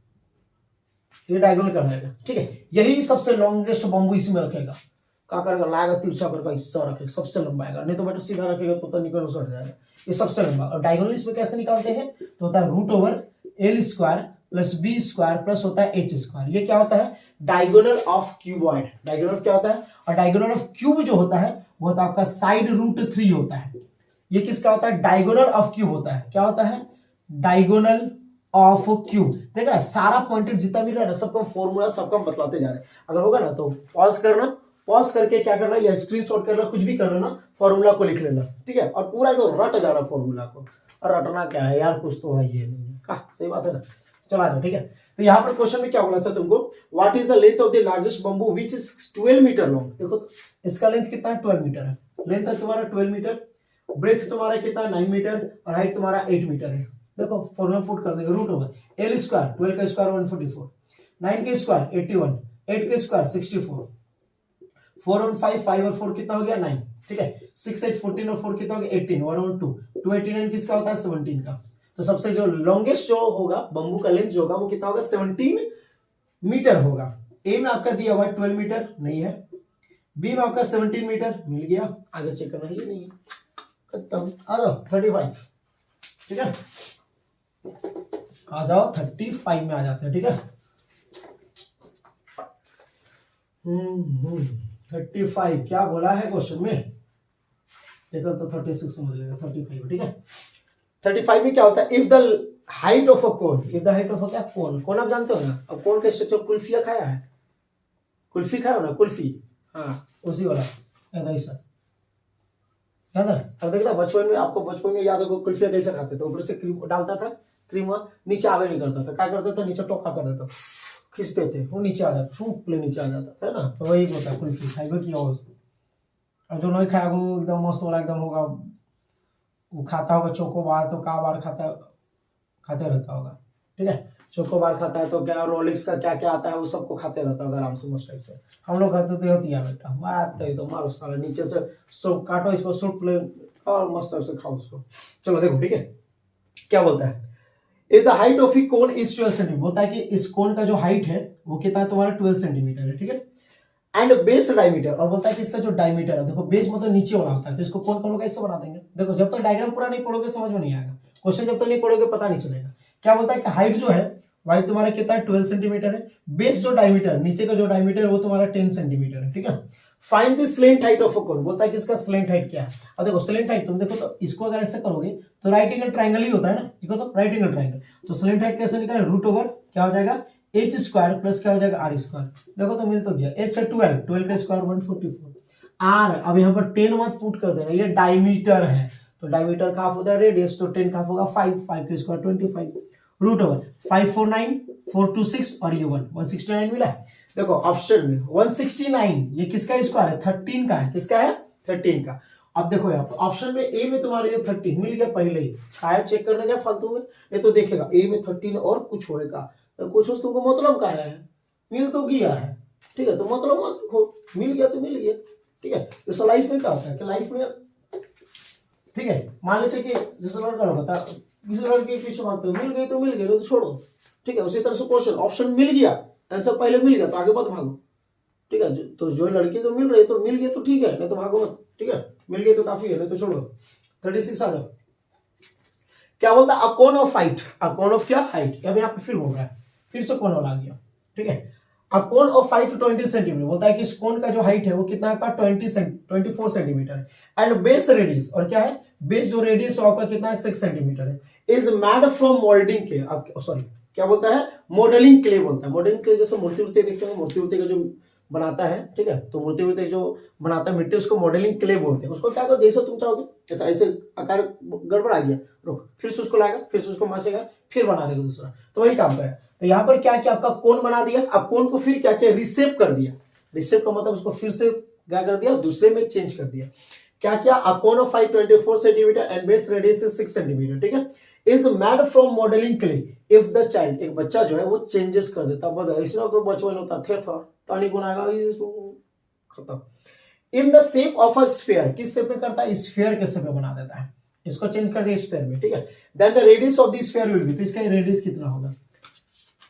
ये डायगोनल कहलाएगा, ठीक है। यही सबसे लॉन्गेस्ट बम्बू इसमें रखेगा, क्या करेगा लाएगा तिरछा करके हिस्सा रखेगा, सबसे लंबा आएगा, नहीं तो बेटा सीधा रखेगा तो निकल सट जाएगा, ये सबसे लंबा। और डायगोनल इसमें कैसे निकालते हैं तो होता है root over L square plus B square plus होता है एच स्क्वायर, ये क्या होता है डायगोनल ऑफ क्यूबॉइड। डायगोनल क्या होता है, और डायगोनल ऑफ क्यूब जो होता है वो होता है आपका साइड रूट 3 होता है। ये किसका होता है, डायगोनल ऑफ क्यूब होता है, क्या होता है डायगोनल ऑफ क्यूब। देख रहा है सारा पॉइंटेड जितना भी रहा है ना सबका फॉर्मूला सबका बतलाते जा रहे हैं, अगर होगा ना तो पॉज करना, पॉज करके क्या करना या स्क्रीनशॉट करना, कुछ भी करना ना, फॉर्मूला को लिख लेना, ठीक है। और पूरा तो रट जाना फॉर्मूला को, और रटना क्या है यार कुछ तो है ये नहीं का, सही बात है ना। चलो आ जाओ, ठीक है। तो यहाँ पर क्वेश्चन में क्या बोला था तुमको, what is the length of the largest bamboo which is 12 metre long. देखो तो इसका लेंथ कितना है 12 मीटर है, लेंथ है तुम्हारा 12 मीटर, ब्रेथ तुम्हारा कितना 9 मीटर और हाइट तुम्हारा 8 मीटर है। देखो फॉर्मूला पुट कर देंगे, रूट ओवर एल स्क्वायर 12 का स्क्वायर 144, 9 के स्क्वायर 81, 8 के स्क्वायर 64, 4 और 5 और 4 कितना हो गया 9, ठीक है। 6 8 14 और 4 कितना हो गया 18, 1 और 2 289 किसका होता है 17 का। तो सबसे जो लॉन्गेस्ट जो होगा बम्बू का लेंथ जो होगा वो कितना होगा 17 मीटर होगा। ए में आपका दिया हुआ 12 मीटर नहीं है, बी में आपका 17 मीटर मिल गया, आगे चेक करना ये नहीं है, खत्म। आ जाओ 35, ठीक है, आ जाओ 35 में आ जाते हैं, ठीक है। 35 क्या बोला है क्वेश्चन में, देखो तो 36 समझ लेगा, 35 ठीक है। 35 में क्या होता है, if the height of a cone, if the height of अ क्या कोन, कोन आप जानते हो ना, अब कोन का स्ट्रक्चर कुल्फिया खाया है, कुल्फी खाया हो ना कुल्फी, हाँ उसी वाला ऐसा याद है। और देखता बचपन में आपको बचपन में याद होगा कुल्फिया कैसे खाते थे, ऊपर से क्रीम डालता था, क्रीम नीचे आवे नहीं करता था, क्या करता था नीचे टोका कर देता, खींचते थे वो नीचे आ जाता, फूक प्ले नीचे आ जाता था, है ना। तो वही होता है कुल्फी, खाइबे किया हो उसको, और जो नहीं खाएगा वो एकदम मस्त वाला एकदम होगा, वो खाता होगा चोकोबार, तो का बार खाते रहता होगा, ठीक है। चोकोबार खाता है तो क्या रोलिक्स का क्या क्या आता है वो सबको खाते रहता होगा आराम से मस्त टाइप से। हम लोग खाते थे होती है बेटा, मारते तो मारो साला, नीचे से सूप काटो इसको, सूप प्ले और मस्त टाइप से खाओ उसको। चलो देखो ठीक है क्या बोलता है, if the height of A cone is 12 centimetre, बोलता है कि इस कोन का जो हाइट है वो कितना है तुम्हारा 12 सेंटीमीटर है, ठीक है। एंड बेस डायमीटर, और बोलता है कि इसका जो डायमीटर है, देखो बेस मतलब नीचे वाला होता है, तो इसको कौन कौन कैसे बना देंगे। देखो जब तक डायग्राम पूरा नहीं पढ़ोगे समझ में नहीं आएगा, क्वेश्चन जब तक नहीं पढ़ोगे पता नहीं चलेगा क्या बोलता है कि हाइट जो है वाई तुम्हारा कितना है 12 सेंटीमीटर है, बेस जो डायमीटर नीचे का जो डायमीटर है वो तुम्हारा 10 सेंटीमीटर है, ठीक है। Find the slant height of a cone, बोलता है कि इसका स्लेंट हाइट क्या है। अब देखो स्लेंट हाइट तुम देखो तो इसको अगर ऐसे करोगे तो राइट एंगल ट्राइंगल ही होता है ना, देखो तो राइट एंगल ट्राइंगल, तो स्लेंट हाइट कैसे निकाले, रूट ओवर क्या हो जाएगा एच स्क्वायर प्लस क्या हो जाएगा आर स्क्वायर, देखो तो मिल तो गया, एच से 12 का स्क्वायर 144, आर अब यहाँ पर 10 मत पुट कर देना, ये डायमीटर है तो डायमीटर का हाफ होता है रेडियस, तो 10 का हाफ होगा 5 का स्क्वायर 25, रूट ओवर 549 426 और ये 169 मिला। देखो ऑप्शन में 169 ये किसका स्क्वायर है 13 का है, किसका है 13 का। अब देखो यहाँ पर ऑप्शन में ए में तुम्हारे ये 13 मिल गया पहले ही, आया चेक करने का फालतू में, ये तो देखेगा ए में 13 और कुछ होएगा, तो कुछ तुमको मतलब का है, मिल तो गया है, ठीक है, तो मतलब मत रखो, मिल गया तो मिल गया, ठीक है। जैसे लाइफ में क्या होता है कि लाइफ में, ठीक है, मान लेते कि जैसे लड़का होता है किसी लड़के के पीछे भागते हो, मिल गई तो मिल गई, तो छोड़ो, ठीक है। उसी तरह से क्वेश्चन ऑप्शन मिल गया, आंसर पहले मिल गया तो आगे मत भागो, ठीक है। तो जो लड़के को मिल रही तो मिल गए तो ठीक है, नहीं तो भागो मत, ठीक है, मिल गए तो काफी है, नहीं तो छोड़ो। 36 आ जाओ, क्या बोलता है a cone of height, a cone of क्या हाइट, अब यहाँ पे फिर बोल रहा है, फिर से कोन वाला आ गया, ठीक है। A cone of height 20 centimetre, बोलता है कि इस कोन का जो हाइट है वो कितना का 24 सेंटीमीटर है, एंड बेस रेडियस, और क्या है बेस जो रेडियस है आपका कितना है 6 सेंटीमीटर है, इज मेड फ्रॉम मोल्डिंग के, सॉरी क्या बोलता है मॉडलिंग क्ले, बोलता है मॉडलिंग क्ले, जैसे मूर्ति वूर्ति देखते हैं, मूर्ति वूर्ति का जो बनाता है, ठीक है, तो मूर्ति वूर्ति जो बनाता है मिट्टी उसको मॉडलिंग क्ले बोलते हैं। उसको क्या करो जैसे तुम चाहोगे, अच्छा ऐसे आकार गड़बड़ आ गया, रुक फिर से उसको लाएगा, फिर से उसको मासेगा, फिर बना देगा दूसरा, तो वही काम करेगा। तो यहाँ पर क्या किया आपका कोन बना दिया, अब कोन को फिर क्या किया रिसेप कर दिया, रिसेप का मतलब उसको फिर से क्या कर दिया दूसरे में चेंज कर दिया, क्या किया a cone of height 24 centimetre and base radius is 6 centimetre, ठीक है, is made from modelling clay if the child, एक बच्चा जो है वो चेंजेस कर देता, बता इसमें तो बचपन होता थे था तानी गुनागा खत्म, in the shape of a sphere, किस शेप में करता है स्फीयर के शेप में बना देता है, इसको चेंज कर दिया स्फीयर में, ठीक है। Then the radius of the sphere will be, तो इसका रेडियस कितना होगा,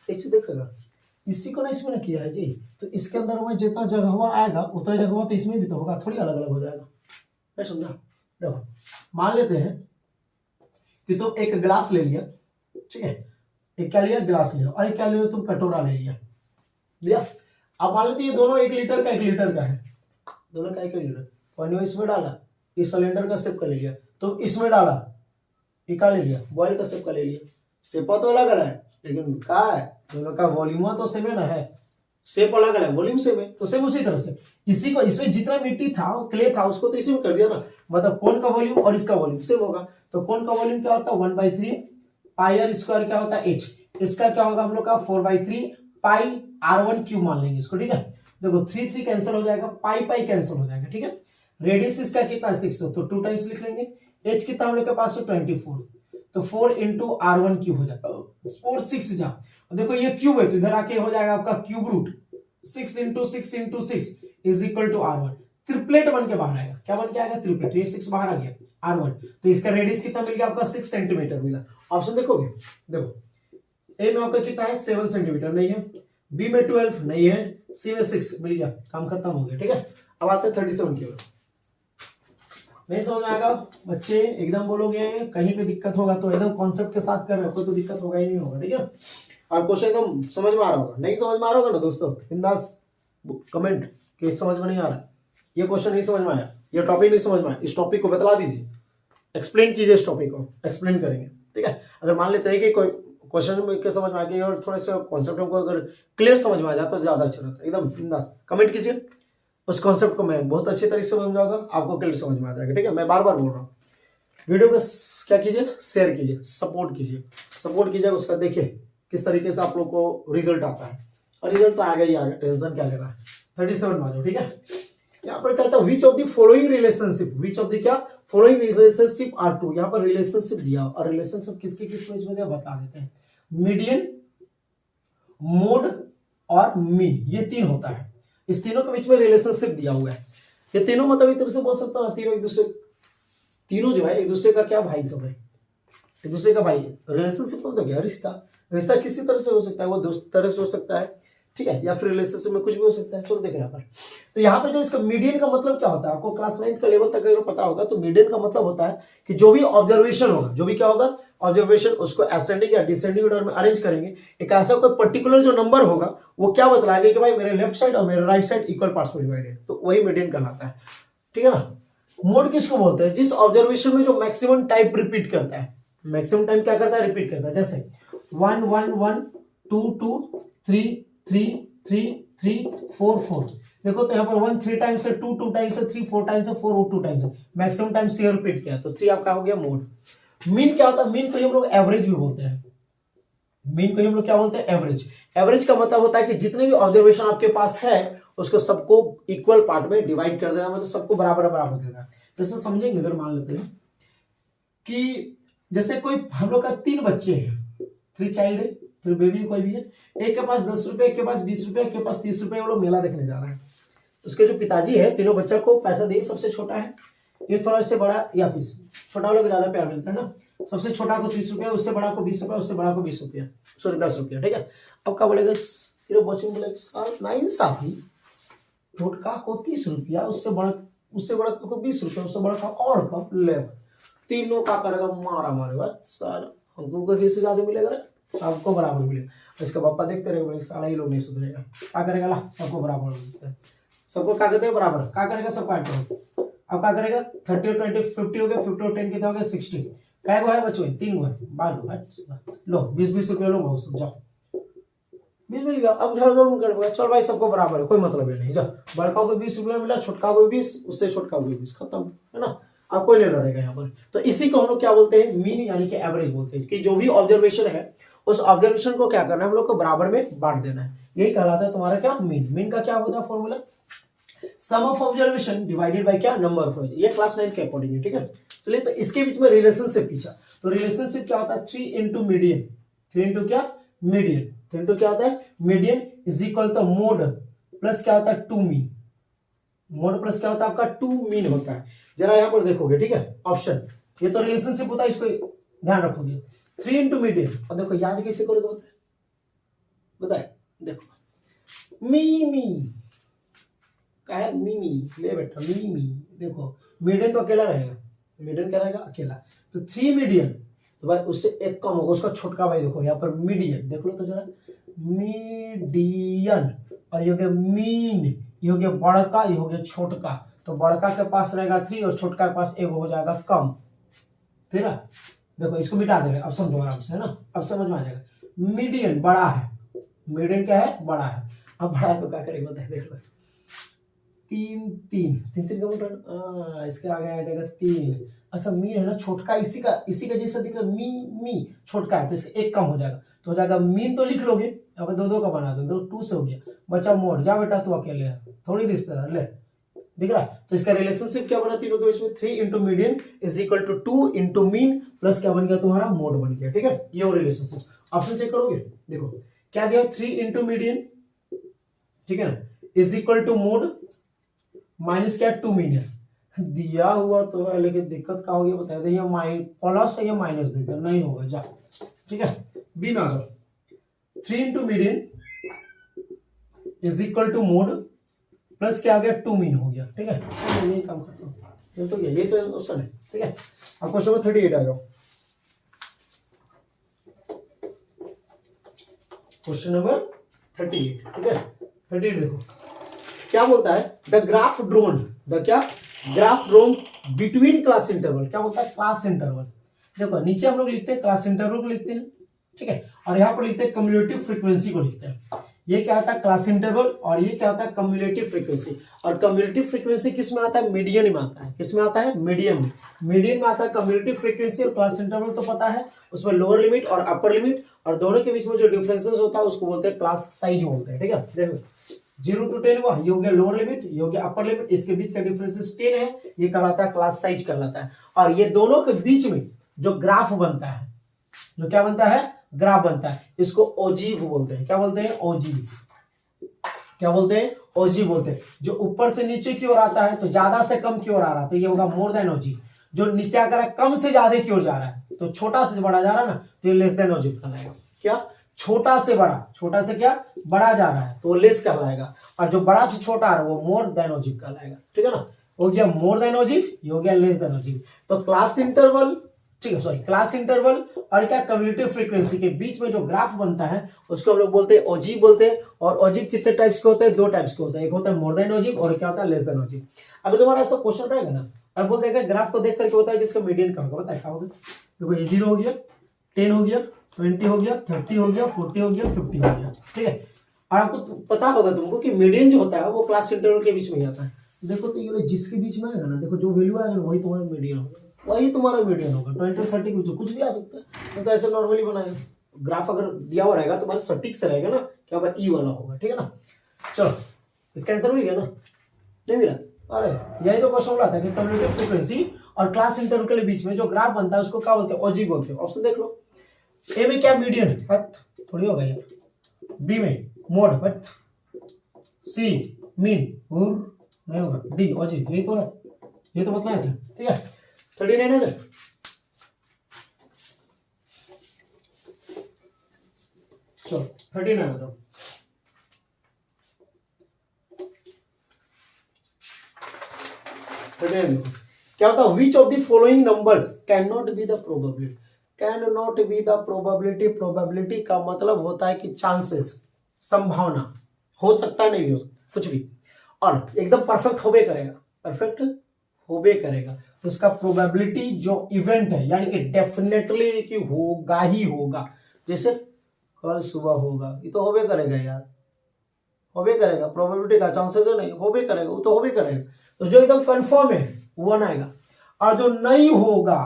एक से देखोगा इसी को ना इसमें ना किया है जी, तो इसके अंदर में जितना जगह हुआ आएगा उतना जगह हुआ तो इसमें भी तो होगा, थोड़ी अलग अलग हो जाएगा, मैं समझा। देखो मान लेते हैं कि तुम एक ग्लास ले लिया, ठीक है, एक क्या लिया ग्लास लिया, और एक क्या लिया तुम कटोरा ले लिया, अब मान लेते ये दोनों 1 लीटर का 1 लीटर का है, दोनों का 1 लीटर, पानी में इसमें डाला, इस सिलेंडर का शेप का ले लिया, तो इसमें डाला इका ले लिया, बॉयल का शेप का ले लिया, शेपा तो अलग अलग है लेकिन क्या है दोनों का वॉल्यूम तो सेम है ना, है शेप अलग अलग वॉल्यूम सेम है, तो सेम उसी तरह से इसी को इसमें जितना मिट्टी था क्ले था उसको तो इसी में कर दिया ना, मतलब कोन का वॉल्यूम और इसका वॉल्यूम सेम होगा, तो कोन का वॉल्यूम क्या होता है 1/3 पाई आर स्क्वायर क्या होता है h, इसका क्या होगा हम लोग का 4/3 पाई r1 क्यूब मान लेंगे इसको, ठीक है। देखो 3 कैंसिल हो जाएगा, पाई पाई कैंसिल हो जाएगा, ठीक है। रेडियस इसका कितना है 6, तो 2 टाइम्स लिख लेंगे, h कितना हम लोग के पास है 24, तो 4 इंटू r1 क्यूब हो जाएगा, 4 6 जा, देखो ये क्यूब है तो इधर आके हो जाएगा आपका cube root 6 into 6 into 6 is equal to r1, triplet बन के बाहर आएगा, क्या बन के आएगा ट्रिपलेट, ये 6 बाहर आ गया r1, तो इसका रेडियस कितना मिल गया आपका 6 सेंटीमीटर मिला। ऑप्शन देखोगे, देखो ए में आपका कितना है 7 सेंटीमीटर नहीं है, बी में 12 नहीं है, सी में 6 मिल गया, काम खत्म हो गया, ठीक है। अब आते हैं 37 की ओर, नहीं समझ में आएगा बच्चे एकदम बोलोगे, कहीं पे दिक्कत होगा तो एकदम कॉन्सेप्ट के साथ कर रहे हो, कोई तो दिक्कत होगा ही नहीं होगा, ठीक है। और क्वेश्चन एकदम समझ में आ रहा होगा, नहीं समझ में आ रहा होगा ना दोस्तों बिंदास कमेंट कि समझ में नहीं आ रहा, ये क्वेश्चन नहीं समझ में आया, ये टॉपिक नहीं समझ में आया, इस टॉपिक को बतला दीजिए, एक्सप्लेन कीजिए इस टॉपिक को, एक्सप्लेन करेंगे, ठीक है। अगर मान लेते हैं कि कोई क्वेश्चन में के समझ में आ गया और थोड़े से कॉन्सेप्ट को अगर क्लियर समझ में आ जाता तो ज्यादा अच्छा रहता है, एकदम बिंदास कमेंट कीजिए, उस कॉन्सेप्ट को मैं बहुत अच्छी तरीके से समझाऊंगा, आपको क्लियर समझ में आ जाएगा, ठीक है। मैं बार बार बोल रहा हूँ, वीडियो को क्या कीजिए शेयर कीजिए, सपोर्ट कीजिए, उसका देखिए किस तरीके से आप लोग को रिजल्ट आता है, और रिजल्ट तो आएगा ही आएगा, टेंशन क्या लेना है। 37 में आ जाओ, ठीक है। यहाँ पर कहता है which of the following relationship, which of the क्या फॉलोइंग रिलेशनशिप आर टू, यहाँ पर रिलेशनशिप दिया, और रिलेशनशिप किसके किस बीच में दिया बता देते हैं, मीडियन मोड और मीन, ये 3 होता है, इस तीनों के बीच में रिलेशनशिप दिया हुआ है, ये तीनों मतलब एक तरह से बोल सकता है तीनों एक दूसरे, तीनों जो है एक दूसरे का क्या भाई सब है, एक दूसरे का भाई, रिलेशनशिप मतलब क्या रिश्ता किसी तरह से हो सकता है, वो दोस्त तरह से हो सकता है, ठीक है, या फिर रिलेशनशिप में कुछ भी हो सकता है। चलो देखें यहाँ पर, तो यहाँ पे जो इसका मीडियन का मतलब क्या होता है, आपको क्लास 9 का लेवल तक अगर पता होगा तो मीडियन का मतलब होता है कि जो भी ऑब्जर्वेशन होगा, जो भी क्या होगा ऑब्जर्वेशन उसको असेंडिंग या डिसेंडिंग ऑर्डर में अरेंज करेंगे, एक ऐसा कोई पर्टिकुलर जो नंबर होगा वो क्या बतलाएगा कि भाई मेरे लेफ्ट साइड और मेरे राइट साइड इक्वल पार्ट्स में डिवाइडेड, तो वही मीडियन कहलाता है। ठीक है ना। मोड किसको बोलते हैं? जिस ऑब्जर्वेशन में जो मैक्सिमम टाइप रिपीट करता है, मैक्सिमम टाइम क्या करता है? रिपीट करता है। जैसे 1 1 1 2 2 3 3 3 3 4 4, देखो तो यहाँ पर 1 3 टाइम्स है, 2 2 टाइम्स है, 3 4 टाइम्स है, 4 2 टाइम्स है, मैक्सिमम टाइम से रिपीट किया, तो 3 आपका हो गया मोड। मीन क्या होता है? मीन को हम लोग एवरेज भी बोलते हैं। मीन को हम लोग क्या बोलते हैं? एवरेज। एवरेज का मतलब होता है कि जितने भी ऑब्जर्वेशन आपके पास है उसको सबको इक्वल पार्ट में डिवाइड कर देना, मतलब सबको बराबर बराबर देना। जैसे समझेंगे, अगर मान लेते हैं कि जैसे कोई हम लोग का 3 बच्चे हैं, 3 चाइल्ड है, 3 बेबी कोई भी है, एक के पास 10 रुपए, एक के पास 20 रुपए, एक के पास 30 रुपए, वो लोग मेला देखने जा रहे हैं। उसके जो पिताजी है तीनों बच्चा को पैसा दिए, सबसे छोटा है, ये थोड़ा इससे बड़ा, या फिर छोटा वालों को ज्यादा प्यार मिलता है ना, सबसे छोटा को 30 रुपया, उससे बड़ा को 20 रुपया, उससे बड़ा को 20 रुपया, सॉरी 10 रुपया। ठीक है। अब क्या बोलेगा? बच्चों को बोलेगा सर ना इंसाफी, छोटका को 30 रुपया, उससे बड़ा को 20 रुपया, उससे बड़ा का और कम ले, तीनों का करेगा मारा मारेगा, सर हमको किससे ज्यादा मिलेगा रे? सबको बराबर मिलेगा। इसका पापा देखते रहे, बोले साला ये लोग नहीं सुधरेगा, क्या करेगा? ला सबको बराबर मिलता है, सबको क्या कहते हैं? बराबर। क्या करेगा? सब काट करो। अब क्या करेगा? 30 और 20 50 हो गया, 50 और 10 कितना हो गया? 60। क्या है बच्चों? 3 गो है, बाल लो 20 रुपया लो, बहुत सब जाओ, 20 मिल गया। अब झड़ कर चल भाई सबको बराबर है, कोई मतलब है नहीं, जाओ बड़का को 20 रुपया मिला, छोटका को 20, उससे छोटका को 20, खत्म है ना। आप कोई नहीं लड़ेगा यहाँ पर। तो इसी को हम लोग क्या बोलते हैं? मीन यानी कि एवरेज बोलते हैं, कि जो भी ऑब्जर्वेशन है उस ऑब्जर्वेशन को क्या करना है? हम लोग को बराबर में बांट देना है, यही कहलाता है तुम्हारा क्या? मीन। मीन का क्या होता है formula? Sum of observation divided by क्या? Number of. ये क्लास 9 के अकॉर्डिंग है। ठीक है। चलिए, तो इसके बीच में रिलेशनशिप पूछा, तो रिलेशनशिप क्या होता है? 3 इंटू मीडियन। 3 इंटू क्या? मीडियन। 3 इंटू क्या होता है? Median is equal to mode plus क्या होता है? 2 मीन। मोड प्लस क्या होता है आपका? 2 मीन होता है। जरा यहां पर देखोगे, ठीक है, ऑप्शन, ये तो रिलेशनशिप होता है, इसको ध्यान रखोगे। 3 इंटू मीडियन, और देखो याद कैसे करोगे? बताए देखो, मी मी का है, मिमी, ले बेटा मिमी। देखो मीडियन तो अकेला रहेगा, मीडियन क्या रहेगा? अकेला। तो 3 मीडियन, तो भाई उससे एक कम होगा, उसका छोटका भाई देखो यहाँ पर मीडियन, देख लो तो जरा, मीडियन। और ये हो गया मीन, ये हो गया बड़का, ये हो गया छोटका। तो बड़का के पास रहेगा 3 और छोटका के पास 1 हो जाएगा कम। ठीक है। देखो इसको मिटा देंगे, अब समझो आराम से, है ना, अब समझ में आ जाएगा। मीडियन बड़ा है, मीडियन क्या है? बड़ा है। अब बड़ा है तो क्या करेगा बताए? देख लो, 3 3 3 3 का मतलब इसके आगे आ जाएगा 3। अच्छा मीन है ना छोटका, इसी का जैसा दिख रहा है, मी छोटका है तो इसका 1 कम हो जाएगा, तो हो जाएगा मीन। तो लिख लोगे, अब 2 2 का बना दो, 2 से हो गया, बचा मोड। जा बेटा तू अकेले है, थोड़ी रिश्तेदार, ले दिख रहा है। तो इसका रिलेशनशिप क्या बना तीनों के बीच में? 3 into median is equal to 2 into mean plus क्या बन गया तुम्हारा? मोड बन गया। ठीक है, ये वो रिलेशनशिप। ऑप्शन चेक करोगे, देखो क्या दिया? 3 इंटू मीडियन, ठीक है ना, is equal to mode minus क्या? 2 मीडियन दिया हुआ तो है, लेकिन दिक्कत क्या होगी बता दे, ये प्लस है या माइनस देते नहीं होगा, जा। ठीक है, बी में आ जाओ। 3 into median is equal to mode plus क्या आ गया? 2 मीन हो गया। ठीक है, यही काम करता हूँ, ये तो क्या, ये तो ऑप्शन है। ठीक है, अब क्वेश्चन नंबर 38 आ जाओ। क्वेश्चन नंबर 38, ठीक है, 38 देखो क्या बोलता है? द ग्राफ ड्रोन, द क्या? Graph drone between class interval, क्या होता है? Class interval. देखो नीचे हम लोग लिखते हैं क्लास इंटरवल को लिखते हैं, ठीक है, और यहाँ पर लिखते हैं कम्युलेटिव फ्रीक्वेंसी को लिखते हैं। ये क्या होता है? क्लास इंटरवल, और ये क्या होता है? Cumulative frequency. और कम्युलेटिव फ्रीक्वेंसी किस में आता है? मीडियन में आता है। किस में आता है? मीडियन में। मीडियन में आता है कम्युलेटिव फ्रीक्वेंसी, और क्लास इंटरवल तो पता है, उसमें लोअर लिमिट और अपर लिमिट, और दोनों के बीच में जो डिफरेंसेस होता है उसको बोलते हैं क्लास साइज बोलते हैं। ठीक है, देखो 0 to 10 हुआ, ये हो गया लोअर लिमिट, ये हो गया अपर लिमिट, इसके बीच का डिफरेंस 10 है, ये कहलाता है क्लास साइज कहलाता है। और ये दोनों के बीच में जो ग्राफ बनता है, जो क्या बनता है? ग्राफ बनता है, इसको ओजीव बोलते हैं। क्या बोलते हैं? ओजीव। क्या बोलते हैं? ओजीव बोलते हैं। जो ऊपर से नीचे की ओर आता है तो ज्यादा से कम की ओर आ रहा है तो ये होगा मोर देन ओजीव। जो क्या कर रहा है? कम से ज्यादा की ओर जा रहा है तो छोटा से बड़ा जा रहा है ना, तो ये लेस देन ओजीव कहलाएगा। क्या? छोटा से बड़ा, छोटा से क्या? बड़ा जा रहा है तो वो लेस कहलाएगा, और जो बड़ा से छोटा आ रहा है वो मोर देन ओजीव कहलाएगा। ठीक है ना, हो गया मोर देन ओजीव, ये हो गया लेस देन ओजीव। तो क्लास इंटरवल ठीक है, सॉरी, क्लास इंटरवल और क्या कम्युलेटिव फ्रीक्वेंसी के बीच में जो ग्राफ बनता है उसको हम लोग बोलते हैं ओजीव बोलते हैं। और ओजीव कितने टाइप्स के होते हैं? दो टाइप्स के होते हैं, एक होता है मोर देन ओजीव और क्या होता है लेस देन ओजीव। अगर तुम्हारा ऐसा क्वेश्चन रहेगा ना और बोल देगा ग्राफ को देख करके बताया कि इसका मीडियन क्या होगा, बताए क्या होगा? देखो ये 0 हो गया, 10 हो गया, 20 हो गया, 30 हो गया, 40 हो गया, 50 हो गया, ठीक है। और आपको पता होगा तुमको कि मीडियन जो होता है वो क्लास इंटरवल के बीच में आता है। देखो तो ये जिसके बीच में आएगा ना, देखो जो वैल्यू आएगा ना वही तुम्हारा मीडियन होगा, वही तुम्हारा मीडियन होगा। 20 और 30 के बीच कुछ भी आ सकता है, तो ऐसे नॉर्मली बनाएगा। ग्राफ अगर दिया हुआ रहेगा तुम्हारा सटीक से रहेगा ना, क्या होगा? ई वाला होगा, ठीक है ना। चलो इसका आंसर मिल गया ना? नहीं मिला? अरे यही तो क्वेश्चन बोला था कि कम्युलेटिव फ्रीक्वेंसी और क्लास इंटरवल के बीच में जो ग्राफ बनता है उसको क्या बोलते हैं? ओजी बोलते हैं। ऑप्शन देख लो, ए में क्या मीडियन है? थोड़ी होगा यार। बी में मोड, बट सी मीन नहीं होगा। डी ओजी, यही तो है, ये तो बतलाया था, ठीक है। 39 है क्या? चलो 39 आ जाओ। देखो क्या होता है? Which of the following numbers can not be the probability? Can not be the probability. Probability का मतलब होता है कि चांसेस, संभावना, हो सकता है नहीं भी हो सकता, कुछ भी, और एकदम परफेक्ट होबे करेगा, परफेक्ट होबे करेगा। तो उसका प्रोबेबिलिटी जो इवेंट है यानी कि डेफिनेटली कि होगा ही होगा। जैसे कल सुबह होगा, ये तो होबे करेगा यार, होबे करेगा। प्रोबेबिलिटी का चांसेस है नहीं, होबे करेगा, वो तो होबे करेगा। तो जो एकदम कंफर्म है वो आएगा, और जो नहीं होगा,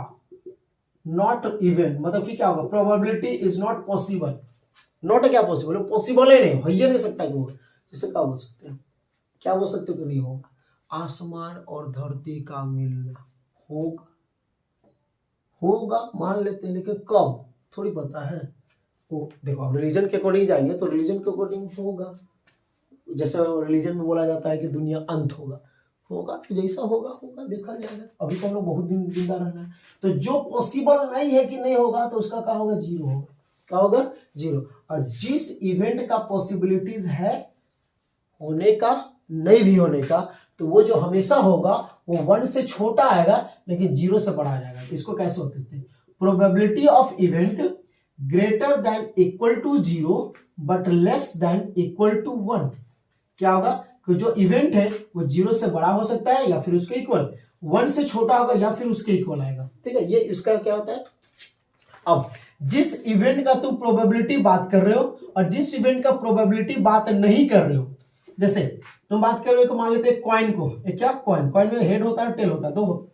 नॉट इवेंट, मतलब कि क्या होगा? Probability is not possible. Not क्या पॉसिबल? पॉसिबल ही नहीं, हो ही नहीं सकता कि होगा। जिससे क्या बोल सकते हैं? क्या बोल सकते हो कि नहीं होगा? आसमान और धरती का मिलना होगा, होगा मान लेते हैं, लेकिन कब थोड़ी पता है। वो देखो अब रिलीजन के अकॉर्डिंग जाएंगे तो रिलीजन के अकॉर्डिंग होगा। जैसे रिलीजन में बोला जाता है कि दुनिया अंत होगा, होगा तो जैसा होगा होगा, देखा जाएगा। अभी तो हम लोग बहुत दिन जिंदा रहना है, तो जो पॉसिबल नहीं है कि नहीं होगा तो उसका क्या होगा? जीरो होगा। क्या होगा? जीरो। और जिस इवेंट का पॉसिबिलिटीज है होने का, नहीं भी होने का, तो वो जो हमेशा होगा वो 1 से छोटा आएगा लेकिन 0 से बड़ा आ जाएगा। इसको कैसे होते थे? Probability of event greater than equal to 0 but less than equal to 1। क्या होगा? कि जो इवेंट है वो 0 से बड़ा हो सकता है या फिर उसके इक्वल, 1 से छोटा होगा या फिर उसके इक्वल आएगा, ठीक है। ये इसका क्या होता है? अब जिस इवेंट का तुम प्रोबेबिलिटी बात कर रहे हो और जिस इवेंट का प्रोबेबिलिटी बात नहीं कर रहे हो, जैसे तुम बात कर रहे हो, मान लेते हैं कॉइन को, क्या कॉइन, कॉइन में हेड होता है टेल होता है, दो,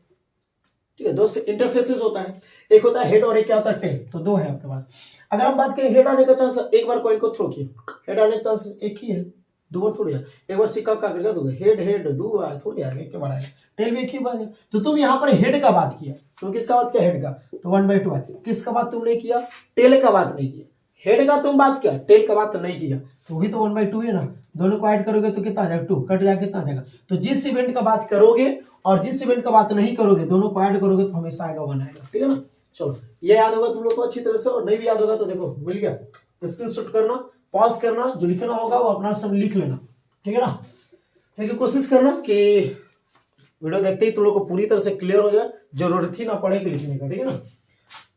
ठीक है, दो इंटरफेसेस होता है, एक होता है हेड और एक क्या होता है टेल, तो दो है आपके पास। अगर हम बात करें हेड आने का चांस, एक बार कॉइन को थ्रो किया, हेड आने का चांस एक ही है, दो बार थोड़ी है। एक बार सिक्का का करके दोगे, हेड हेड दो आए थोड़ी आएगा, एक के बार आएगा, टेल भी एक ही बात है। तो तुम यहाँ पर हेड का बात किया, तो किसका बात किया? हेड का, तो 1/2 बात किया। किसका बात तुमने किया? टेल का बात नहीं किया। हेड का तुम बात किया, टेल का बात नहीं किया, तो भी तो 1/2 है ना। दोनों को ऐड करोगे तो कितना आ जाएगा? 2 कट जाएगा, कितना आ जाएगा? तो जिस इवेंट का बात करोगे और जिस इवेंट का बात नहीं करोगे, दोनों को ऐड करोगे तो हमेशा आएगा 1 आएगा, ठीक है ना। चलो ये याद होगा तुम लोग को अच्छी तरह से, और नहीं भी याद होगा तो देखो मिल गया, स्क्रीनशॉट करना, पॉज करना, जो लिखना होगा वो अपना सब लिख लेना, ठीक है ना। ठीक है, कोशिश करना कि वीडियो देखते ही तुम लोग को पूरी तरह से क्लियर हो जाए, जरूरत ही ना पड़े कि लिखने का, ठीक है ना।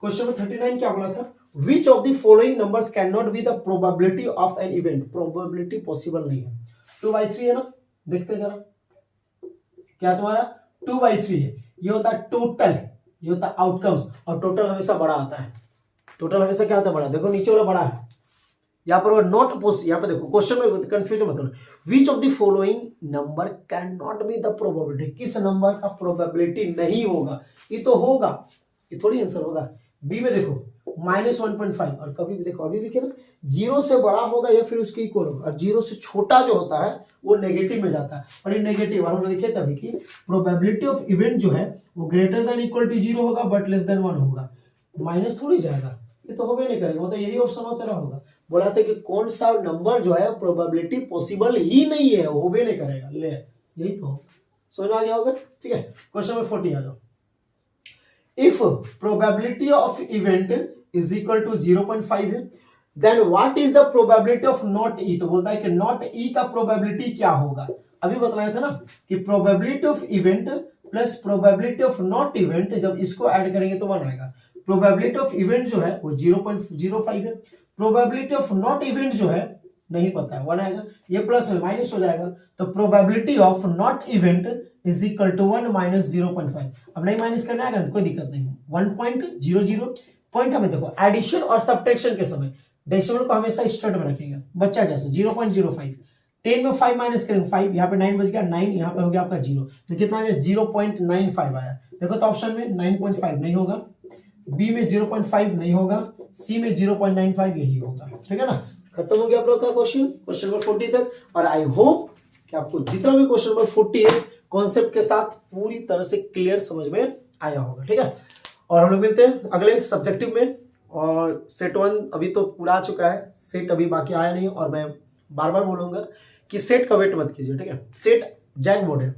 क्वेश्चन नंबर 39 क्या बोला था? Which of the following numbers cannot be the probability of an event? Probability possible नहीं है। 2/3 है ना, देखते जरा क्या तुम्हारा 2/3 है। ये होता है टोटल, ये होता है आउटकम्स, और टोटल हमेशा बड़ा आता है। टोटल हमेशा क्या होता है? बड़ा। देखो नीचे वाला बड़ा है, यहाँ पर नॉट पॉसिबल, यहाँ पे देखो क्वेश्चन में कंफ्यूजन मत होना। Which of the following number can not be the probability? किस नंबर का प्रोबेबिलिटी नहीं होगा? ये तो होगा, ये थोड़ी आंसर होगा। बी में देखो -1.5, और कभी भी देखो अभी देखिए ना, 0 से बड़ा होगा या फिर उसके इक्वल होगा, और 0 से छोटा जो होता है वो नेगेटिव में जाता है। और ये नेगेटिव, और हम लोग देखिए तभी की प्रोबेबिलिटी ऑफ इवेंट जो है वो ग्रेटर देन इक्वल टू 0 होगा बट लेस देन 1 होगा, माइनस थोड़ी जाएगा, ये तो होबे नहीं करेगा, मतलब यही ऑप्शन होता रहा होगा। बोला था कि कौन सा नंबर जो है प्रोबेबिलिटी पॉसिबल ही नहीं है, होबे नहीं करेगा, ले यही तो समझ में आ गया होगा, ठीक है। क्वेश्चन नंबर 40 आ जाओ। If probability of event is equal to 0.5 है, then what is the probability of not E? तो बोलता है कि नॉट ई का प्रोबेबिलिटी क्या होगा? अभी बताया था ना कि probability of event plus probability of not event, जब इसको ऐड करेंगे तो 1 आएगा। प्रोबेबिलिटी ऑफ इवेंट जो है वो 0.05 है, प्रोबेबिलिटी ऑफ नॉट इवेंट जो है नहीं पता है 1 आएगा, ये प्लस में माइनस हो जाएगा, तो probability of not event is equal to 1 minus 0.5। अब नहीं माइनस करना आएगा कोई दिक्कत नहीं है, 1.00 पॉइंट हमें देखो एडिशन और सब्ट्रैक्शन के समय डेसिमल को हमेशा स्टैंडर्ड में रखेगा, बच्चा जैसे 0.05, 10 में 5 माइनस करेंगे 5, यहाँ पे 9 बच गया 9, यहाँ पे हो गया आपका 0, तो कितना आया 0.95 आया। देखो तो ऑप्शन में 9.5 नहीं होगा, बी में 0.5 नहीं होगा, सी में 0.95 यही होगा, ठीक है ना। खत्म हो गया आप लोग का क्वेश्चन नंबर 40 तक, और आई होप कि आपको जितना भी क्वेश्चन नंबर 40 है कॉन्सेप्ट के साथ पूरी तरह से क्लियर समझ में आया होगा, ठीक है। और हम लोग मिलते हैं अगले सब्जेक्टिव में, और सेट 1 अभी तो पूरा आ चुका है, सेट अभी बाकी आया नहीं, और मैं बार बार बोलूंगा कि सेट का वेट मत कीजिए, ठीक है। सेट जैक बोर्ड है,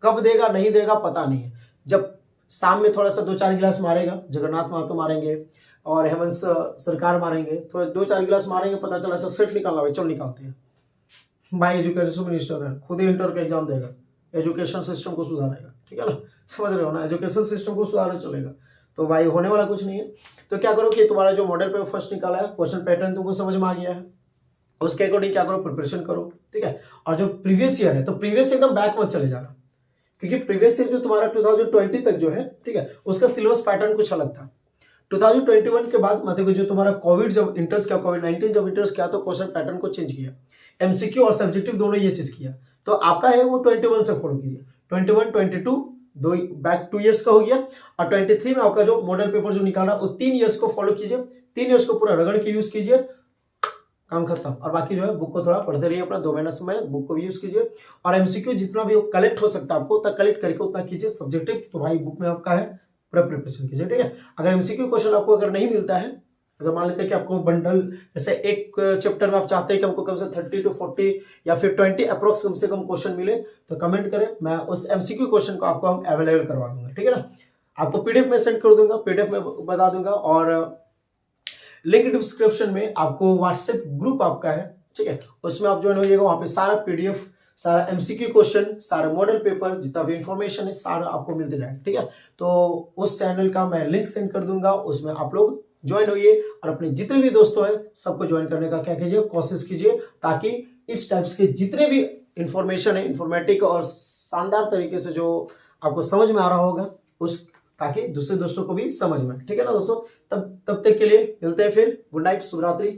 कब देगा नहीं देगा पता नहीं है, जब शाम में थोड़ा सा 2-4 गिलास मारेगा, जगन्नाथ महतो मारेंगे और हेमंत सरकार मारेंगे, थोड़े 2-4 गिलास मारेंगे, पता चला अच्छा सेट निकालना भाई, चलो निकालते हैं भाई। एजुकेशन मिनिस्टर है, खुद ही इंटर का एग्जाम देगा, एजुकेशन सिस्टम को सुधारेगा, ठीक है ना, समझ रहे हो ना, एजुकेशन सिस्टम को सुधारना चलेगा, तो भाई होने वाला कुछ नहीं है। तो क्या करो कि तुम्हारा जो मॉडल पेपर फर्स्ट निकाला है, क्वेश्चन पैटर्न तुमको समझ में आ गया है, उसके अकॉर्डिंग क्या करो, प्रिपरेशन करो, ठीक है। और जो प्रीवियस ईयर है, तो प्रीवियस एकदम बैक मत चले जाना, क्योंकि प्रीवियस ईयर जो तुम्हारा 2020 तक जो है, ठीक है, उसका सिलेबस पैटर्न कुछ अलग था। 2021 के बाद मतलब जो तुम्हारा कोविड जब इंटर्स किया, कोविड-19 जब इंटर्स किया, तो क्वेश्चन पैटर्न को चेंज किया, एमसीक्यू और सब्जेक्टिव दोनों ये चीज किया, तो आपका है वो 21 से फॉलो कीजिए, 21, 22 दो बैक 2 इयर्स का हो गया, और 23 में आपका जो मॉडल पेपर जो निकाला वो 3 इयर्स को फॉलो कीजिए, 3 इयर्स को पूरा रगड़ के यूज कीजिए, काम खत्म। और बाकी जो है बुक को थोड़ा पढ़ते रहिए, अपना 2 महीना समय बुक को भी यूज कीजिए, और एमसीक्यू जितना भी कलेक्ट हो सकता है आपको उतना कलेक्ट करके उतना कीजिए। सब्जेक्टिव तो भाई बुक में आपका है, पूरा प्रिपरेशन कीजिए, ठीक है। अगर एमसीक्यू क्वेश्चन आपको अगर नहीं मिलता है, अगर मान लेते हैं कि आपको बंडल जैसे एक चैप्टर में आप चाहते हैं कि हमको कम से 30 to 40 या फिर 20 अप्रोक्स कम से कम क्वेश्चन मिले, तो कमेंट करें, मैं उस एमसीक्यू क्वेश्चन को आपको हम अवेलेबल करवा दूंगा, ठीक है ना। आपको पीडीएफ में सेंड कर दूंगा, पीडीएफ में बता दूंगा, और लिंक डिस्क्रिप्शन में आपको व्हाट्सएप ग्रुप आपका है, ठीक है, उसमें आप ज्वाइन होइएगा, वहां पे सारा पीडीएफ, सारा एमसीक्यू क्वेश्चन, सारा मॉडल पेपर, जितना भी इंफॉर्मेशन है सारा आपको मिलते जाएगा, ठीक है। तो उस चैनल का मैं लिंक सेंड कर दूंगा, उसमें आप लोग ज्वाइन होइए, और अपने जितने भी दोस्तों हैं सबको ज्वाइन करने का क्या कीजिए, कोशिश कीजिए, ताकि इस टाइप्स के जितने भी इंफॉर्मेशन है इंफॉर्मेटिक और शानदार तरीके से जो आपको समझ में आ रहा होगा, उस ताकि दूसरे दोस्तों को भी समझ में, ठीक है ना दोस्तों। तब तक के लिए मिलते हैं फिर, गुड नाइट, शुभ रात्रि।